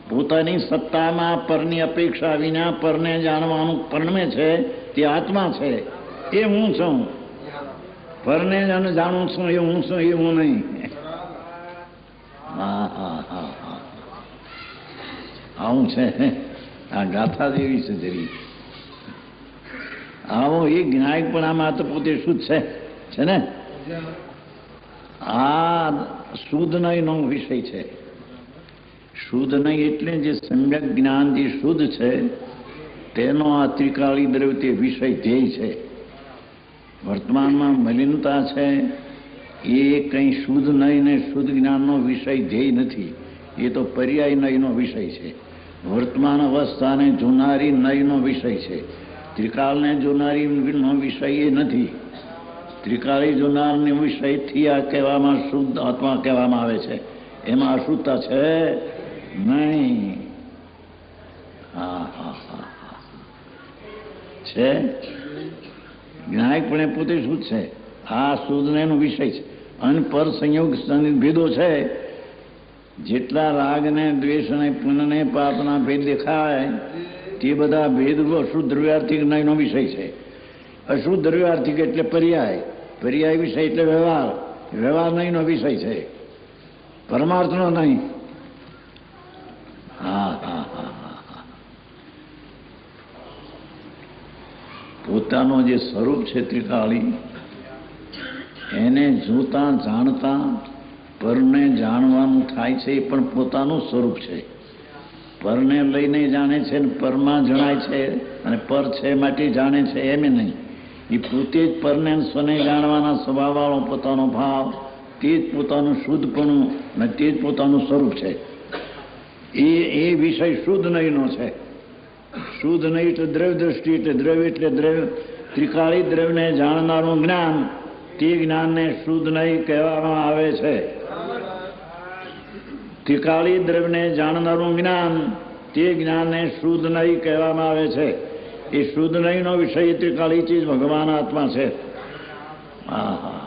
પોતાની સત્તામાં પરની અપેક્ષા વિના પરને જાણવાનું પરણમે છે તે આત્મા છે, એ હું છું. પરને જાણું છું એ હું છું, એ હું નહીં. હા હા હા હા, આવું છે. આ ગાથા જેવી છે જરી. આવો એ જ્ઞાયક પણ આમાં તો પોતે શુદ્ધ છે ને. આ શુદ્ધ નયનો વિષય છે. શુદ્ધ નહીં એટલે જે સમ્યક જ્ઞાન જે શુદ્ધ છે તેનો આ ત્રિકાળી દ્રવ્ય તે વિષય ધ્યેય છે. વર્તમાનમાં મલિનતા છે એ કંઈ શુદ્ધ નહીં ને શુદ્ધ જ્ઞાનનો વિષય ધ્યેય નથી, એ તો પર્યાય નયનો વિષય છે. વર્તમાન અવસ્થાને જોનારી નયનો વિષય છે, ત્રિકાળને જોનારીનો વિષય એ નથી. ત્રિકાળી જોનારનો વિષયથી આ કહેવામાં શુદ્ધ આત્મા કહેવામાં આવે છે, એમાં અશુદ્ધતા છે નહીં. હા હા હા હા, છે જ્ઞાયકપણે પોતે શુદ્ધ છે. આ શુદ્ધને એનો વિષય છે. અને પર સંયોગ ભેદો છે. જેટલા રાગને દ્વેષને પુણ્યને પાપના ભેદ દેખાય તે બધા ભેદ અશુદ્ધ દ્રવ્યાર્થિક નયનો વિષય છે. અશુદ્ધ દ્રવ્યાર્થિક એટલે પર્યાય, પર્યાય વિષય એટલે વ્યવહાર, વ્યવહાર નયનો વિષય છે, પરમાર્થનો નહીં. હા હા હા હા, પોતાનો જે સ્વરૂપ છે ત્રિકાળી એને જોતા જાણતા પરને જાણવાનું થાય છે, એ પણ પોતાનું સ્વરૂપ છે. પરને લઈને જાણે છે ને પરમાં જણાય છે અને પર છે માટે જાણે છે એમ નહીં. એ પોતે જ પરને સ્વને જાણવાના સ્વભાવવાળો પોતાનો ભાવ, તે જ પોતાનું શુદ્ધપણું અને તે જ પોતાનું સ્વરૂપ છે. એ વિષય શુદ્ધ નયનો છે. શુદ્ધ નહીં એટલે દ્રવ્ય દ્રષ્ટિ, એટલે દ્રવ્ય એટલે દ્રવ્ય. ત્રિકાળી દ્રવ્યને જાણનારું જ્ઞાન, તે જ્ઞાનને શુદ્ધ નહીં કહેવામાં આવે છે. ત્રિકાળી દ્રવ્યને જાણનારું જ્ઞાન, તે જ્ઞાનને શુદ્ધ નહીં કહેવામાં આવે છે. એ શુદ્ધ નહીંનો વિષય ત્રિકાળી ચીજ ભગવાન આત્મા છે. હા હા,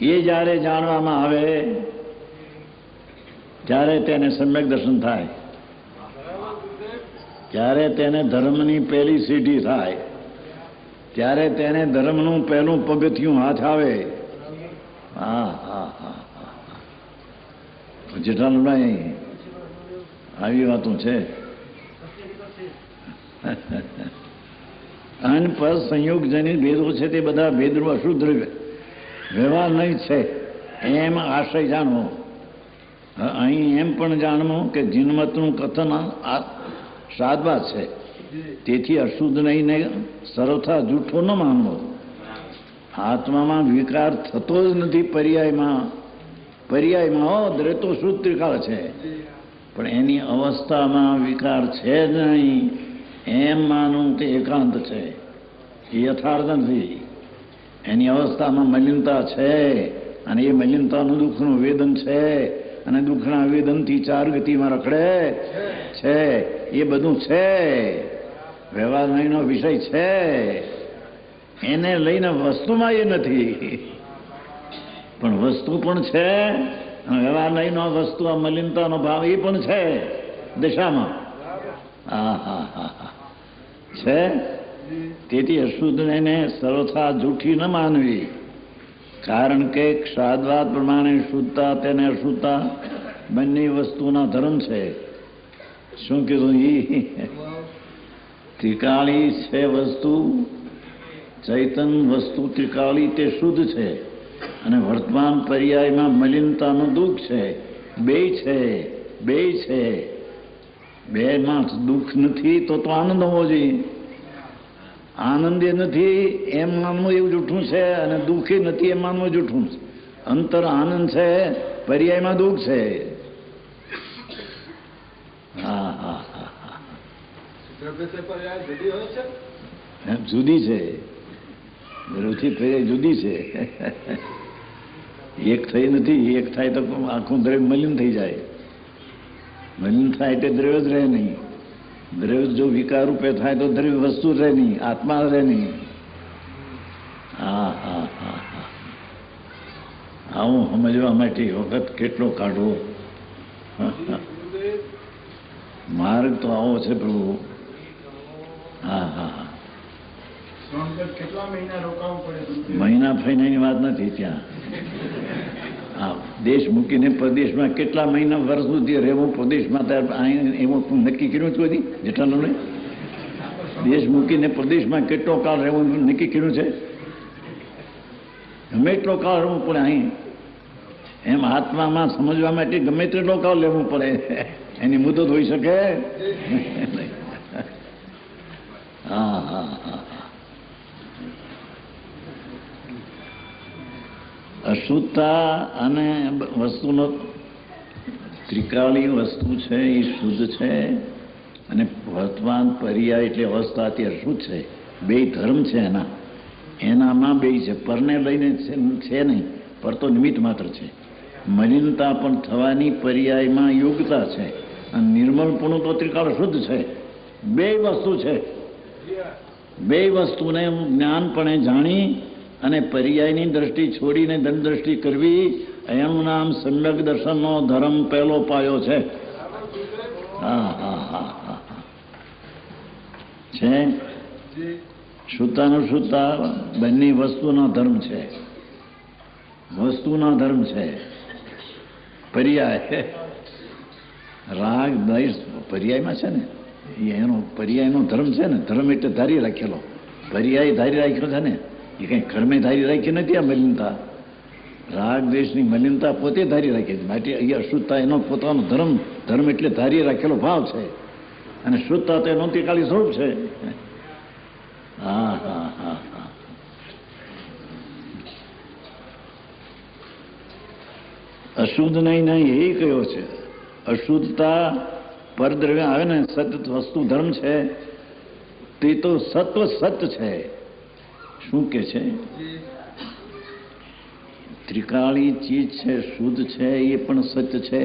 એ જ્યારે જાણવામાં આવે ત્યારે તેને સમ્યક દર્શન થાય, ત્યારે તેને ધર્મની પહેલી સીઢી થાય, ત્યારે તેને ધર્મનું પહેલું પગથિયું હાથ આવે. હા હા હા હા, જેઠાલાલભાઈ આવી વાતો છે. અન પર સંયોગજનિત ભેદો છે તે બધા ભેદરૂપ અશુદ્ધ વ્યવહાર નહીં છે એમ આશય જાણવો. અહીં એમ પણ જાણવું કે જીનમતનું કથન સાદબાદ છે, તેથી અશુદ્ધ નહીં ને સર્વથા જૂઠો ન માનવો. આત્મામાં વિકાર થતો જ નથી પર્યાયમાં, પર્યાયમાં હો દ્રેતો શુદ્ધ ત્રિકાળ છે, પણ એની અવસ્થામાં વિકાર છે જ નહીં એમ માનવું તે એકાંત છે, એ યથાર્થ નથી. એની અવસ્થામાં મલિનતા છે અને એ મલિનતાનું દુઃખનું વેદન છે અને દુઃખના વેદનથી ચાર ગતિમાં રખડે છે. એ બધું છે, વ્યવહાર નહીંનો વિષય છે, એને લઈને વસ્તુમાં એ નથી, પણ વસ્તુ પણ છે અને વ્યવહાર નહીંનો વસ્તુ આ મલિનતાનો ભાવ એ પણ છે દશામાં. હા હા હા હા છે. તેથી અશુદ્ધને સર્વથા જૂઠી ન માનવી, કારણ કે ક્ષાદવાદ પ્રમાણે શુદ્ધતા તેને અશુદ્ધતા બંને વસ્તુના ધર્મ છે. શું કીધું? ત્રિકાળી છે વસ્તુ, ચૈતન વસ્તુ ત્રિકાળી તે શુદ્ધ છે અને વર્તમાન પર્યાયમાં મલિનતાનું દુઃખ છે. બે છે, બે છે. બેમાં દુઃખ નથી તો આનંદ હોવો જોઈએ. આનંદ એ નથી એમ માનવું એવું જૂઠું છે અને દુઃખ એ નથી એમ માનવું જૂઠું છે. અંતર આનંદ છે, પર્યાયમાં દુઃખ છે. હા હા હા હા જુદી છે, દ્રવ્યથી પર્યાય જુદી છે. એક થઈ નથી. એક થાય તો આખું દ્રવ્ય મલિન થઈ જાય. મલિન થાય એટલે દ્રવ્ય જ રહે નહીં. દ્રવ્ય જો વિકાર રૂપે થાય તો દ્રવ્ય વસ્તુ રહે નહીં, આત્મા રહે નહીં. હા હા હા હા આવું સમજવા માટે વખત કેટલો કાઢવો. માર્ગ તો આવો છે પ્રભુ. હા હા હા મહિના ફરીની વાત નથી. ત્યાં હા દેશ મૂકીને પ્રદેશમાં કેટલા મહિના વર્ષ સુધી રહેવું પ્રદેશમાં, એવું નક્કી કર્યું હતું બધી જેઠાલાલને? દેશ મૂકીને પ્રદેશમાં કેટલો કાળ રહેવું નક્કી કર્યું છે? ગમે એટલો કાળ રહેવું પડે. અહીં એમ આત્મામાં સમજવા માટે ગમે તેટલો કાળ લેવું પડે. એની મુદત હોઈ શકે? હા હા હા અશુદ્ધતા અને વસ્તુનો ત્રિકાળી વસ્તુ છે એ શુદ્ધ છે અને વર્તમાન પર્યાય એટલે અવસ્થા તે અશુદ્ધ છે. બે ધર્મ છે એનામાં બે છે. પરને લઈને છે નહીં, પર તો નિમિત્ત માત્ર છે. મલિનતા પણ થવાની પર્યાયમાં યોગ્યતા છે અને નિર્મલપણું તો ત્રિકાળ શુદ્ધ છે. બે વસ્તુ છે. બે વસ્તુને જ્ઞાનપણે જાણી અને પર્યાયની દ્રષ્ટિ છોડીને ધન દ્રષ્ટિ કરવી, એનું નામ સમ્યક દર્શનનો ધર્મ પહેલો પાયો છે. હા હા હા હા છે. શુદ્ધાનું શુદ્ધતા બંને વસ્તુના ધર્મ છે. વસ્તુના ધર્મ છે. પર્યાય રાગ દ્વેષ પર્યાયમાં છે ને, એનો પર્યાયનો ધર્મ છે ને. ધર્મ એટલે ધારી રાખેલો, પર્યાય ધારી રાખ્યો છે ને. એ કંઈ કર્મે ધારી રાખી નથી. આ મલિનતા રાગ દ્વેષની મલિનતા પોતે ધારી રાખી છે. માટે અહીંયા અશુદ્ધતા એનો પોતાનો ધર્મ, ધર્મ એટલે ધારી રાખેલો ભાવ છે અને શુદ્ધતા તો એનો ત્રિકાળી સ્વરૂપ છે. હા હા હા હા અશુદ્ધ નહીં એ કયો છે? અશુદ્ધતા પરદ્રવ્ય આવે ને, સત વસ્તુ ધર્મ છે તે તો સત્વ સત છે. શું કે છે? ત્રિકાળી ચીજ છે, શુદ્ધ છે, એ પણ સત્ય છે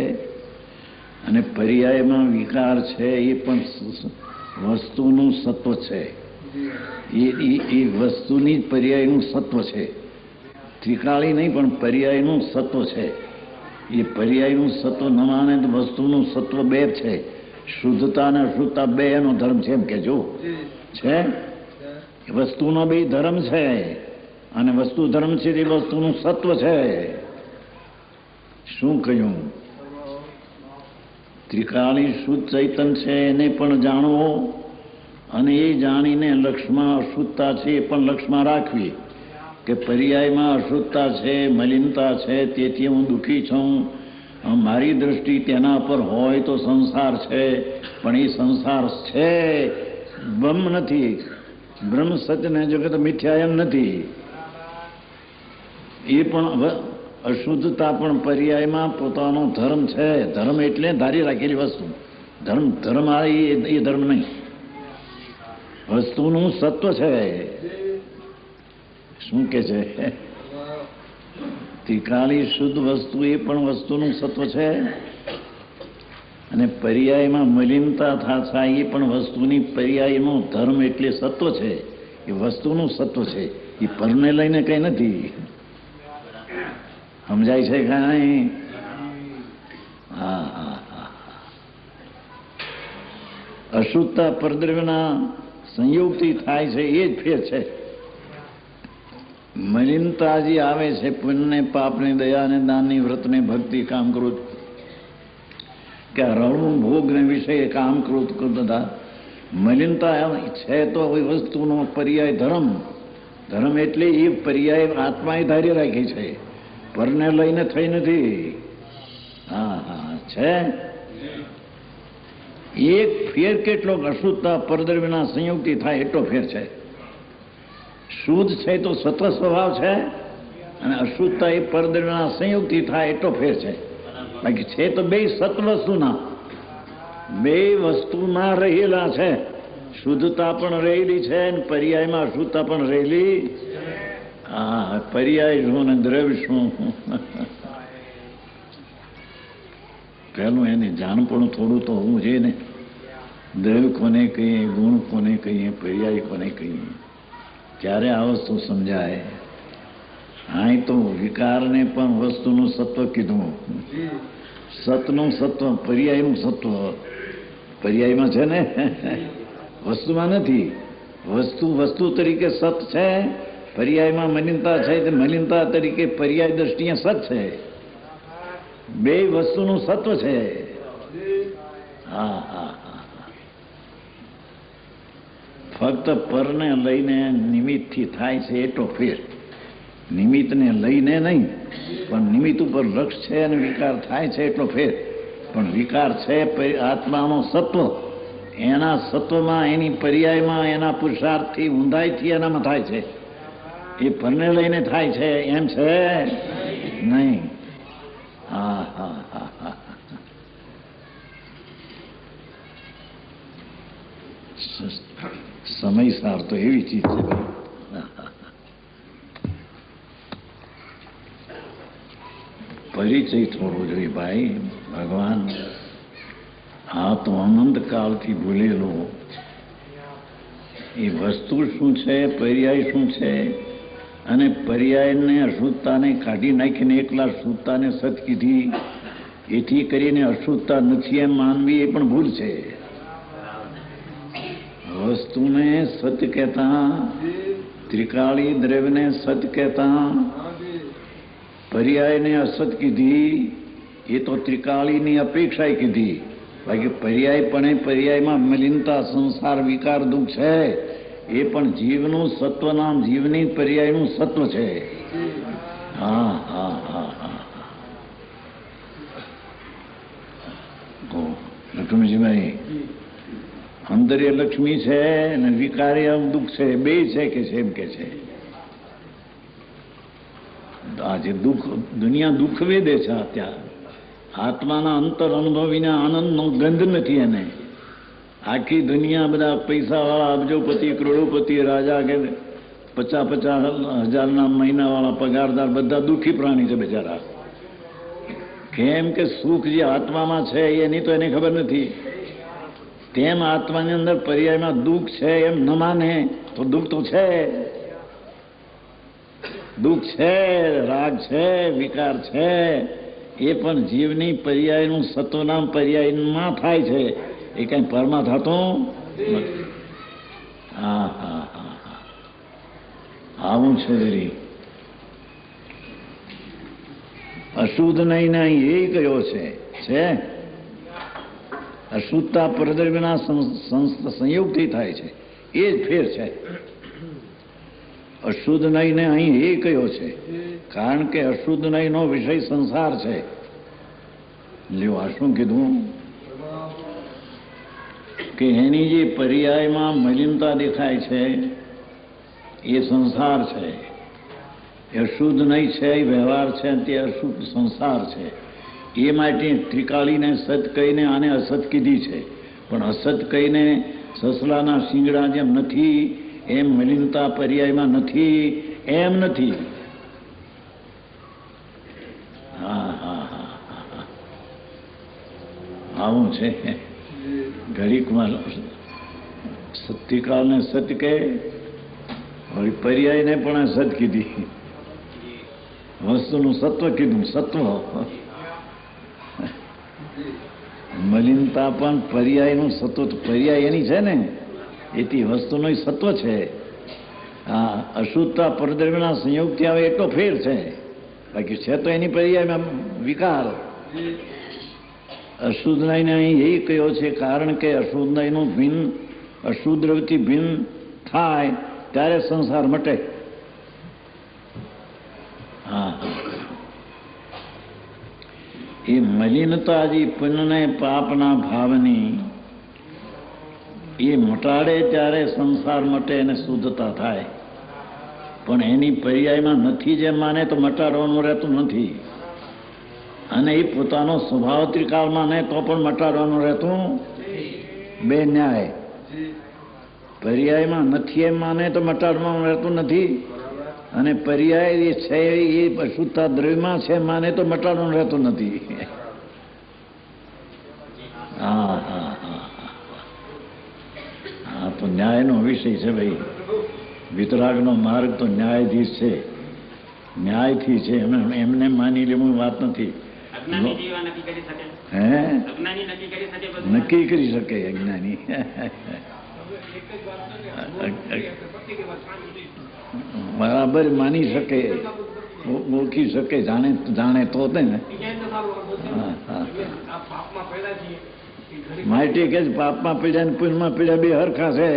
અને પર્યાયમાં વિકાર છે એ પણ વસ્તુનું સત્વ છે. એ વસ્તુની જ પર્યાયનું સત્વ છે. ત્રિકાળી નહીં પણ પર્યાયનું સત્વ છે. એ પર્યાયનું સત્વ ન માને તો વસ્તુનું સત્વ બે છે. શુદ્ધતા અને અશુદ્ધતા બે એનો ધર્મ છે. એમ કેજો છે. વસ્તુનો બે ધર્મ છે અને વસ્તુ ધર્મ છે તે વસ્તુનું સત્વ છે. શું કહ્યું? ત્રિકાળી શુદ્ધ ચૈતન છે એને પણ જાણવો અને એ જાણીને લક્ષમાં અશુદ્ધતા છે એ પણ લક્ષમાં રાખવી કે પર્યાયમાં અશુદ્ધતા છે, મલિનતા છે, તેથી હું દુઃખી છું. મારી દૃષ્ટિ તેના પર હોય તો સંસાર છે, પણ એ સંસાર છે, બ્રહ્મ નથી. બ્રહ્મ સત્ય ને જગત મિથ્યા એમ નથી. એ પણ અશુદ્ધતા પણ પર્યાયમાં પોતાનો ધર્મ છે. ધર્મ એટલે ધારી રાખેલી વસ્તુ. ધર્મ આ એ ધર્મ નહીં, વસ્તુનું સત્વ છે. શું કે છે? ત્રિકાળી શુદ્ધ વસ્તુ એ પણ વસ્તુનું સત્વ છે, અને પર્યાયમાં મલિનતા થાય એ પણ વસ્તુની પર્યાયનો ધર્મ એટલે સત્વ છે. એ વસ્તુનું સત્વ છે, એ પરને લઈને કઈ નથી. સમજાય છે કાંઈ? હા હા હા. અશુદ્ધતા પરદ્રવ્યના સંયોગથી થાય છે, એ જ ફેર છે. મલિનતા જે આવે છે, પુણ્યને પાપને દયાને દાનની વ્રતને ભક્તિ કામ કરું કે રણું ભોગને વિષય કામ કરું બધા મલિનતા છે. તો એ વસ્તુનો પર્યાય ધર્મ એટલે એ પર્યાય આત્માએ ધારી રાખી છે, પરને લઈને થઈ નથી. હા હા છે. એક ફેર કેટલો અશુદ્ધતા પરદ્રવ્યના સંયોગથી થાય એટલો ફેર છે. શુદ્ધ છે તો સત્વ સ્વભાવ છે, અને અશુદ્ધતા એ પરદ્રવ્યના સંયોગથી થાય એટલો ફેર છે. બાકી છે તો બે સત્વસ્તુના, બે વસ્તુમાં રહેલા છે. શુદ્ધતા પણ રહેલી છે અને પર્યાયમાં અશુદ્ધતા પણ રહેલી. હા, પર્યાય શું ને દ્રવ્ય શું? પહેલું એને જાણપણું થોડું તો હોવું જોઈએ ને. દ્રવ્ય કોને કહીએ, ગુણ કોને કહીએ, પર્યાય કોને કહીએ, ક્યારે આ વસ્તુ સમજાય? હા, તો વિકારને પણ વસ્તુનું સત્વ કીધું. સતનું સત્વ, પર્યાયનું સત્વ પર્યાયમાં છે ને, વસ્તુમાં નથી. વસ્તુ તરીકે સત છે, પર્યાયમાં મલિનતા છે, તે મલિનતા તરીકે પર્યાય દ્રષ્ટિએ સત છે. બે વસ્તુનું સત્વ છે. હા હા હા. ફક્ત પરને લઈને નિમિત્તથી થાય છે એટલો ફેર. નિમિત્તને લઈને નહીં, પણ નિમિત્ત ઉપર લક્ષ છે અને વિકાર થાય છે એટલો ફેર. પણ વિકાર છે આત્માનો સત્વ, એના સત્વમાં, એની પર્યાયમાં, એના પુરુષાર્થથી, ઊંધાઈથી એનામાં થાય છે. એ પરને લઈને થાય છે એમ છે નહીં. હા હા હા હા. સમય સાર તો એવી ચીજ છે ભાઈ. પરિચય થોડો જોઈએ ભાઈ. ભગવાન આ તો અનંત કાળથી ભૂલેલો એ વસ્તુ શું છે, પર્યાય શું છે, અને પર્યાયને અશુદ્ધતાને કાઢી નાખીને એકલા શુદ્ધતાને સત કીધી, એથી કરીને અશુદ્ધતા નથી એમ માનવી એ પણ ભૂલ છે. વસ્તુને સત કહેતા, ત્રિકાળી દ્રવ્યને સત કહેતા, પર્યાયને અસત કીધી, એ તો ત્રિકાળીની અપેક્ષાએ કીધી. બાકી પર્યાયમાં મલિનતા, સંસાર, વિકાર, દુઃખ છે, એ પણ જીવનું સત્વનામ, જીવની પર્યાયનું સત્વ છે. હા હા હા હા. લક્ષ્મીજીભાઈ, અંતર્ય લક્ષ્મી છે અને વિકાર્ય દુઃખ છે, બે છે કે છે એમ કે છે. આજે દુઃખ, દુનિયા દુઃખ વેદે છે અત્યારે. આત્માના અંતર અનુભવીને આનંદનો ગંધ નથી એને. આખી દુનિયા બધા પૈસાવાળા, અબજોપતિ, કરોડોપતિ, રાજા કે 50,000 મહિનાવાળા પગારદાર બધા દુઃખી પ્રાણી છે બિચારા. કેમ કે સુખ જે આત્મામાં છે એની તો એને ખબર નથી. તેમ આત્માની અંદર પર્યાયમાં દુઃખ છે એમ ન માને તો દુઃખ તો છે. દુઃખ છે, રાગ છે, વિકાર છે, એ પણ જીવની પર્યાયનું સત્વનામ પર્યાયમાં થાય છે. એ કઈ પરમાં થતું નથી. હા હા હા હા. આવું છે જરી. અશુદ્ધ નહીં નહીં એ કયો છે અશુદ્ધતા પરદ્રવ્યના સંયોગથી થાય છે, એ જ ફેર છે. અશુદ્ધ નહીં ને અહીં એ કયો છે, કારણ કે અશુદ્ધ નહીં નો વિષય સંસાર છે. લ્યો, આ શું કીધું કે એની જે પર્યાયમાં મલિનતા દેખાય છે એ સંસાર છે, એ અશુદ્ધ નહીં છે, એ વ્યવહાર છે, તે અશુદ્ધ સંસાર છે. એ માટે ત્રિકાળીને સત કહીને આને અસત કીધી છે. પણ અસત કહીને સસલાના શિંગડા જેમ નથી, એમ મલિનતા પર્યાયમાં નથી, એમ નથી. હા હા હા હા, આવું છે. ઘડીકમાં ત્રિકાળને સત કહે, વળી પર્યાયને પણ સત કીધી, વસ્તુનું સત્વ કીધું. સત્વ મલિનતા પણ પર્યાયનું સત્વ, પર્યાય એની છે ને, એથી વસ્તુનું સત્વ છે. આ અશુદ્ધતા પરદ્રવ્યના સંયોગથી આવે એટલો ફેર છે, બાકી છે તો એની પર્યાયમાં વિકાર. અશુદ્ધ નયને અહીં એ કહ્યો છે, કારણ કે અશુદ્ધ નયનું ભિન્ન અશુદ્ધ દ્રવ્યથી ભિન્ન થાય ત્યારે સંસાર મટે. હા, એ મલિનતા જે પુણ્યને પાપના ભાવની એ મટાડે ત્યારે સંસાર મટે અને શુદ્ધતા થાય. પણ એની પર્યાયમાં નથી જેમ માને તો મટાડવાનું રહેતું નથી, અને એ પોતાનો સ્વભાવ ત્રિકાળ માને તો પણ મટાડવાનું રહેતું. બે ન્યાય. પર્યાયમાં નથી એમ માને તો મટાડવાનું રહેતું નથી, અને પર્યાય એ છે એ અશુદ્ધતા દ્રવ્યમાં છે માને તો મટાડવાનું રહેતું નથી. હા હા હા હા, તો ન્યાયનો વિષય છે ભાઈ. વિતરાગનો માર્ગ તો ન્યાયાધીશ છે, ન્યાયથી છે. એમને માની લેવું વાત નથી. હે, નક્કી કરી શકે અજ્ઞાની. બરાબર માની શકે, ઓળખી શકે, જાણે તો ને. માટી કે પાપમાં પીડ્યા ને પુણ્યમાં પીડ્યા બે હરખા છે.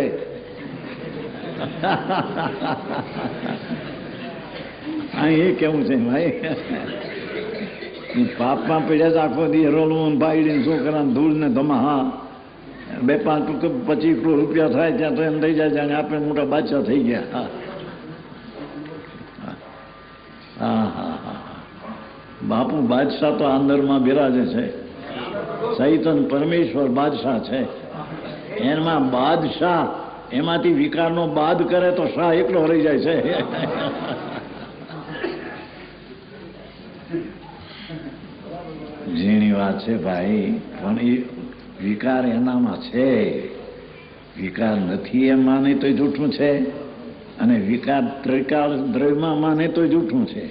અહીં એ કેવું છે ભાઈ, પાપમાં પીડ્યા તો આખો દી રોલવું બાયડીને છોકરાને ધૂળ ને ધમા. 2-5-25 કરોડ રૂપિયા થાય ત્યાં તો એમ થઈ જાય જાણે આપણે મોટા બાદશાહ થઈ ગયા. હા હા હા, બાપુ બાદશાહ તો અંદરમાં બિરાજે છે. ચૈતન પરમેશ્વર બાદશાહ છે. એમાં બાદશાહ, એમાંથી વિકારનો બાદ કરે તો શાહ એકલો રહી જાય છે. ઝીણી વાત છે ભાઈ, પણ એ વિકાર એનામાં છે. વિકાર નથી એમ માને તો જૂઠું છે, અને વિકાર ત્રિકાળ દ્રવ્યમાં માને તો જૂઠું છે.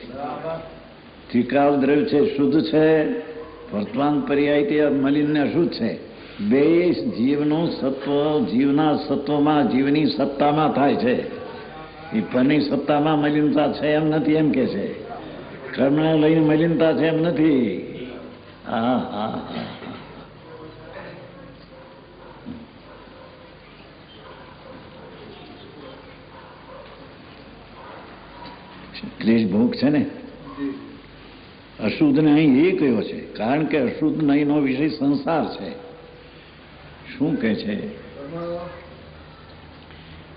ત્રિકાળ દ્રવ્ય છે શુદ્ધ છે, વર્તમાન પર્યાય તે મલિન ને અશુદ્ધ છે. બે જીવનું સત્વ જીવના સત્વમાં જીવની સત્તામાં થાય છે. એ પરની સત્તામાં મલિનતા છે એમ નથી, એમ કે છે. કર્મને લઈને મલિનતા છે એમ નથી. હા હા હા, ક્લેશ ભોગ છે ને. અશુદ્ધ ને અહીં એ કયો છે, કારણ કે અશુદ્ધ નહીંનો વિષય સંસાર છે. શું કહે છે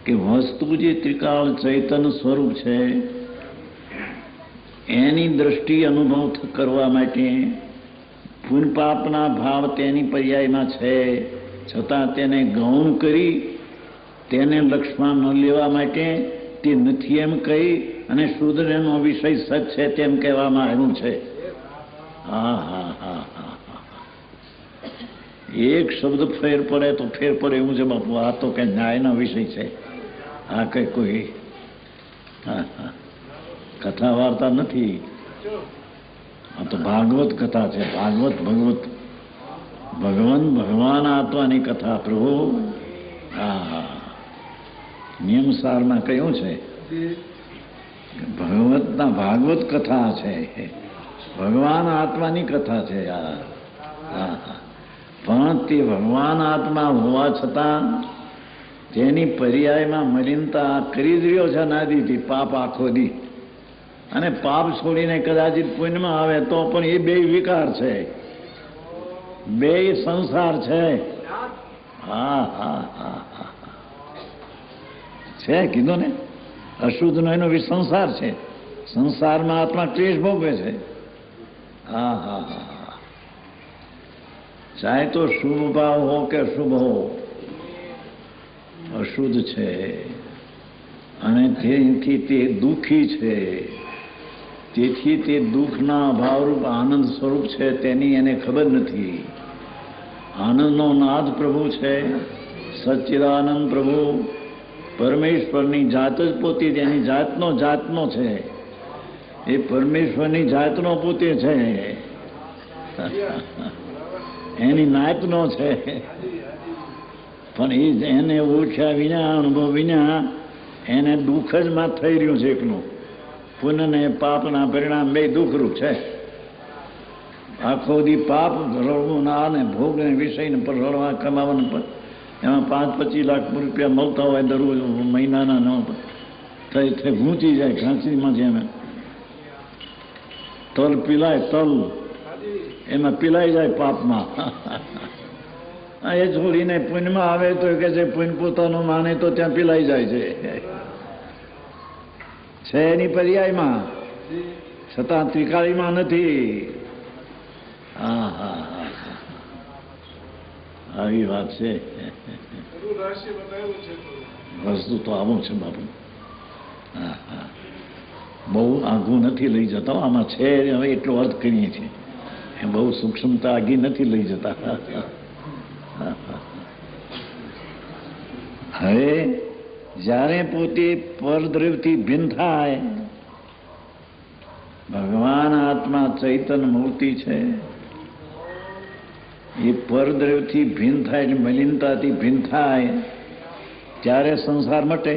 કે વસ્તુ જે ત્રિકાળ ચૈતન સ્વરૂપ છે એની દ્રષ્ટિ અનુભવ કરવા માટે પુણ્ય પાપના ભાવ તેની પર્યાયમાં છે, છતાં તેને ગૌણ કરી તેને લક્ષમાં ન લેવા માટે તે નથી એમ કહી અને શુદ્ધનો વિષય સત છે તેમ કહેવામાં આવ્યું છે. હા હા હા હા હા, એક શબ્દ ફેર પડે તો ફેર પડે એવું છે બાપુ. આ તો કઈ ન્યાયનો વિષય છે, આ કઈ કોઈ હા હા કથા વાર્તા નથી. આ તો ભાગવત કથા છે. ભાગવત ભગવત ભગવાન આત્માની કથા પ્રભુ. હા હા, નિયમ સારમાં કહ્યું છે ભગવતના ભાગવત કથા છે, ભગવાન આત્માની કથા છે. હા હા, પણ તે ભગવાન આત્મા હોવા છતાં તેની પર્યાયમાં મલિનતા કરી જ રહ્યો છે નાદીથી, પાપ આખો દી. અને પાપ છોડીને કદાચિત પુણ્યમાં આવે તો પણ એ બે વિકાર છે, બે સંસાર છે. હા હા હા હા, છે કીધું ને, અશુદ્ધનો એનો સંસાર છે. સંસારમાં આત્મા ક્લેશ ભોગવે છે. હા હા હા, ચાહે તો શુભ ભાવ હો કે અશુભ હો, અશુદ્ધ છે અને તેથી તે દુઃખી છે. તેથી તે દુઃખના અભાવરૂપ આનંદ સ્વરૂપ છે તેની એને ખબર નથી. આનંદનો નાદ પ્રભુ છે, સચ્ચિદાનંદ પ્રભુ પરમેશ્વરની જાત જ પોતે એની જાતનો છે. એ પરમેશ્વરની જાતનો પોતે છે, એની નાતનો છે. પણ એને ઓળખ્યા વિના, અનુભવ વિના એને દુઃખ જ માં થઈ રહ્યું છે એકનું. પુણ્ય ને પાપના પરિણામ બે દુઃખરૂપ છે. આખો દી પાપ રળવું ના ને ભોગ ને વિષયને પર રળવા કમાવાને એમાં 5-25 લાખ રૂપિયા મળતા હોય દરરોજ મહિનાના ન થઈ ઘૂંચી જાય ઘાંચીમાં. જેમ તલ પીલાય, તલ એમાં પીલાઈ જાય પાપમાં. એ છોડીને પુણ્યમાં આવે તો કે છે પુણ્ય પોતાનું માને તો ત્યાં પીલાઈ જાય છે એની પર્યાયમાં, છતાં ત્રિકાળીમાં નથી. હા હા હા, આવી વાત છે. વસ્તુ તો આવું છે બાપુ. હા હા, બહુ આઘું નથી લઈ જતા આમાં છે. હવે એટલો અર્થ કરીએ છીએ, બહુ સૂક્ષ્મતા આગી નથી લઈ જતા. હવે જ્યારે પોતે પરદ્રવ્યથી ભિન્ન થાય, ભગવાન આત્મા ચૈતન્ય મૂર્તિ છે, એ પરદ્રવ્યથી ભિન્ન થાય એટલે મલિનતાથી ભિન્ન થાય ત્યારે સંસાર મટે,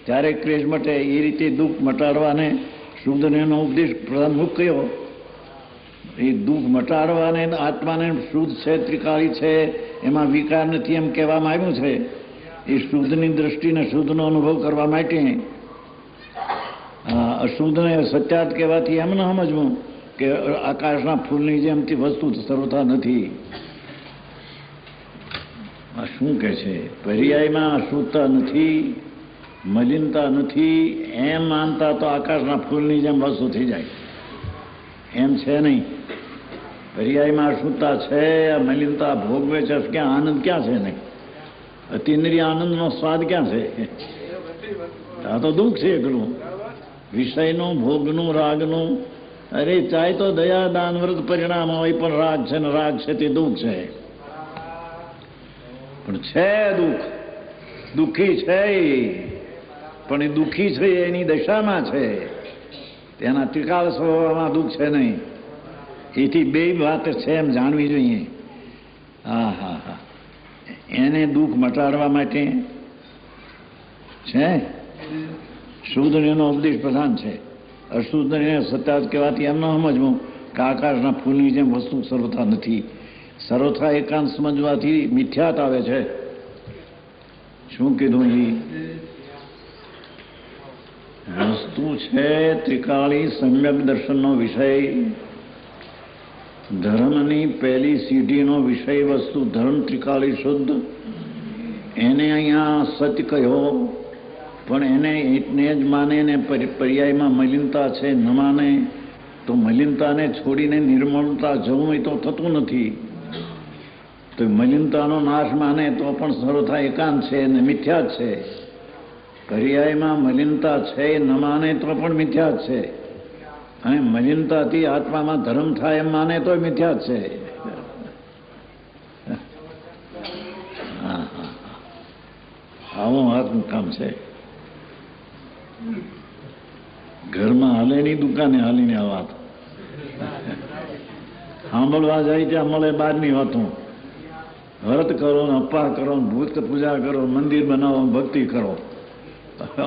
ત્યારે ક્લેશ મટે. એ રીતે દુઃખ મટાડવાને શુદ્ધનો ઉપદેશ પ્રમુખ કયો. એ દુઃખ મટાડવાને આત્માને શુદ્ધ છે, ત્રિકાળી છે, એમાં વિકાર નથી એમ કહેવામાં આવ્યું છે. એ શુદ્ધની દ્રષ્ટિને શુદ્ધનો અનુભવ કરવા માટે અશુદ્ધને સત્યાર્થ કહેવાથી એમ ન સમજવું કે આકાશના ફૂલની જેમથી વસ્તુ સર્વથા નથી. આ શું કહે છે? પર્યાયમાં અશુદ્ધતા નથી, મલિનતા નથી એમ માનતા તો આકાશના ફૂલની જેમ વસ્તુ થઈ જાય. એમ છે નહીં. પર્યાયમાં અશુદ્ધતા છે, મલિનતા ભોગવે છે. ક્યાં આનંદ ક્યાં છે નહીં? અતિન્દ્રિય આનંદનો સ્વાદ ક્યાં છે? આ તો દુઃખ છે એકલું, વિષયનું, ભોગનું, રાગનું. અરે ચાહે તો દયા દાન વ્રત પરિણામ હોય પણ રાગ છે ને રાગ છે તે દુઃખ છે. પણ છે દુઃખ, દુઃખી છે, પણ એ દુઃખી છે એની દશામાં છે, તેના ત્રિકાળ સ્વભાવમાં દુઃખ છે નહીં. એથી બે વાત છે એમ જાણવી જોઈએ. હા હા હા, એને દુઃખ મટાડવા માટે છે શુદ્ધનો ઉપદેશ પ્રધાન છે. અશુદ્ધને સત્યાર્થ કહેવાથી એમ ન સમજવું કે આકાશના ફૂલની જેમ વસ્તુ સર્વથા નથી. સર્વથા એકાંત સમજવાથી મિથ્યાત આવે છે. શું કીધું? એ વસ્તુ છે ત્રિકાળી સમ્યક દર્શનનો વિષય, ધર્મની પહેલી સીઢીનો વિષય વસ્તુ ધર્મ ત્રિકાળી શુદ્ધ. એને અહીંયા સત્ય કહ્યો, પણ એને એટલને જ માને ને પર્યાયમાં મલિનતા છે ન માને તો મલિનતાને છોડીને નિર્મળતા જવું એ તો થતું નથી. તો મલિનતાનો નાશ માને તો પણ સર્વથા એકાંત છે ને મિથ્યા જ છે. પર્યાયમાં મલિનતા છે ન માને તો પણ મિથ્યા જ છે. અને મલિનતાથી આત્મામાં ધર્મ થાય એમ માને તો મિથ્યા જ છે. હા હા, આવું હાથનું કામ છે. ઘરમાં હાલેની દુકાને હાલીને આ વાત સાંભળવા જાય ત્યાં મળે બહારની વાતો. વ્રત કરો ને અપ્પા કરો ને ભૂત પૂજા કરો, મંદિર બનાવો, ભક્તિ કરો.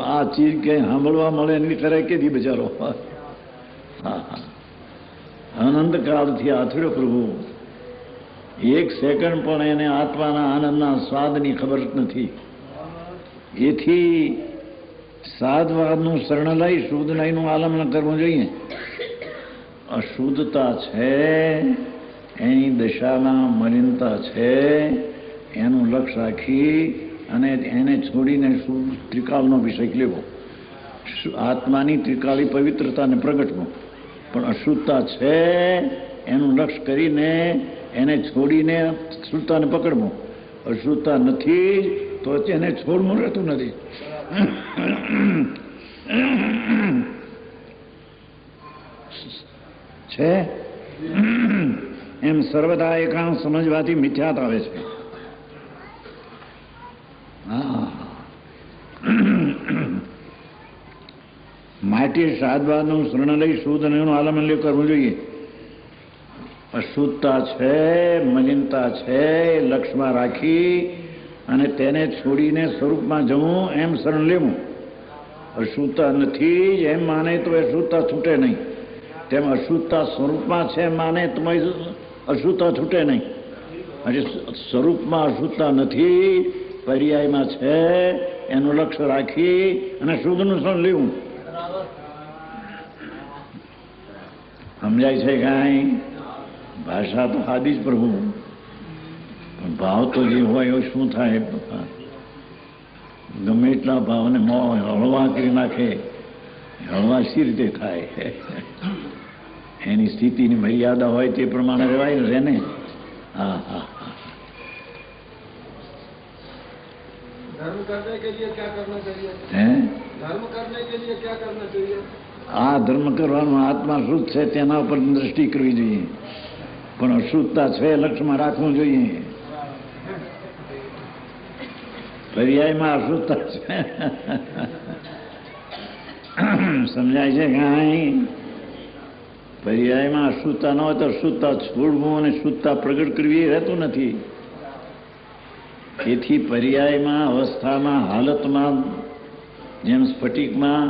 આ ચીજ ક્યાંય સાંભળવા મળે નહીં કરે કે દી બચારો. હા હા, અનંતકાળથી આથડ્યો પ્રભુ. એક સેકન્ડ પણ એને આત્માના આનંદના સ્વાદની ખબર નથી. એથી સાધવાદનું શરણ લઈ શુદ્ધનું આલમન કરવું જોઈએ. અશુદ્ધતા છે એની દશામાં મલિનતા છે એનું લક્ષ્ય રાખી અને એને છોડીને શુદ્ધ ત્રિકાળનો વિષય લેવો. આત્માની ત્રિકાળી પવિત્રતાને પ્રગટવું. પણ અશુદ્ધતા છે એનું લક્ષ્ય કરીને એને છોડીને શુદ્ધતાને પકડવું. અશુદ્ધતા નથી તો એને છોડવું રહેતું નથી. છે એમ સર્વદા એકાંત સમજવાથી મિથ્યાત આવે છે. માટે સાદવાદનું શરણ લઈ શુદ્ધ અને એનું આલમન કરવું જોઈએ. અશુદ્ધતા છે, મલિનતા છે, લક્ષમાં રાખી અને તેને છોડીને સ્વરૂપમાં જવું એમ શરણ લેવું. અશુદ્ધતા નથી એમ માને તો અશુદ્ધતા છૂટે નહીં, તેમ અશુદ્ધતા સ્વરૂપમાં છે માને તો અશુદ્ધતા છૂટે નહીં. હજી સ્વરૂપમાં અશુદ્ધતા નથી, પર્યાયમાં છે એનું લક્ષ્ય રાખી અને શુદ્ધનું શરણ લેવું. સમજાય છે કાંઈ? ભાષા તો આદિ જ પ્રભુ, પણ ભાવ તો જે હોય એવું શું થાય? ગમે એટલા ભાવને હળવા કરી નાખે, હળવા સી રીતે થાય? એની સ્થિતિની મર્યાદા હોય તે પ્રમાણે રહેવાય ને રહે ને. હા હા. धर्म करने के लिए क्या करना चाहिए? हैं? धर्म करने के लिए क्या करना चाहिए? આ ધર્મ કરવાનો આત્મા શુદ્ધ છે તેના ઉપર દ્રષ્ટિ કરવી જોઈએ, પણ અશુદ્ધતા છે લક્ષ્યમાં રાખવું જોઈએ. પર્યાયમાં અશુદ્ધતા છે. સમજાય છે કાંઈ? પર્યાયમાં અશુદ્ધતા ન હોય તો શુદ્ધતા છોડવું અને શુદ્ધતા પ્રગટ કરવી એ રહેતું નથી. તેથી પર્યાયમાં અવસ્થામાં હાલતમાં જેમ સ્ફટિકમાં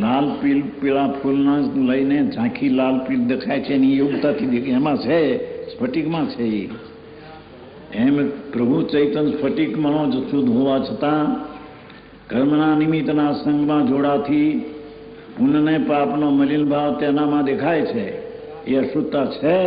લાલ પીળા ફૂલના લઈને ઝાંખી લાલ પીળ દેખાય છે એની યોગ્યતાથી એમાં છે, સ્ફટિકમાં છે. એમ પ્રભુ ચૈતન્ય સ્ફટિકમાં જ શુદ્ધ હોવા છતાં કર્મના નિમિત્તના સંગમાં જોડાથી પુણ્યને પાપનો મલિન ભાવ તેનામાં દેખાય છે. એ અશુદ્ધતા છે.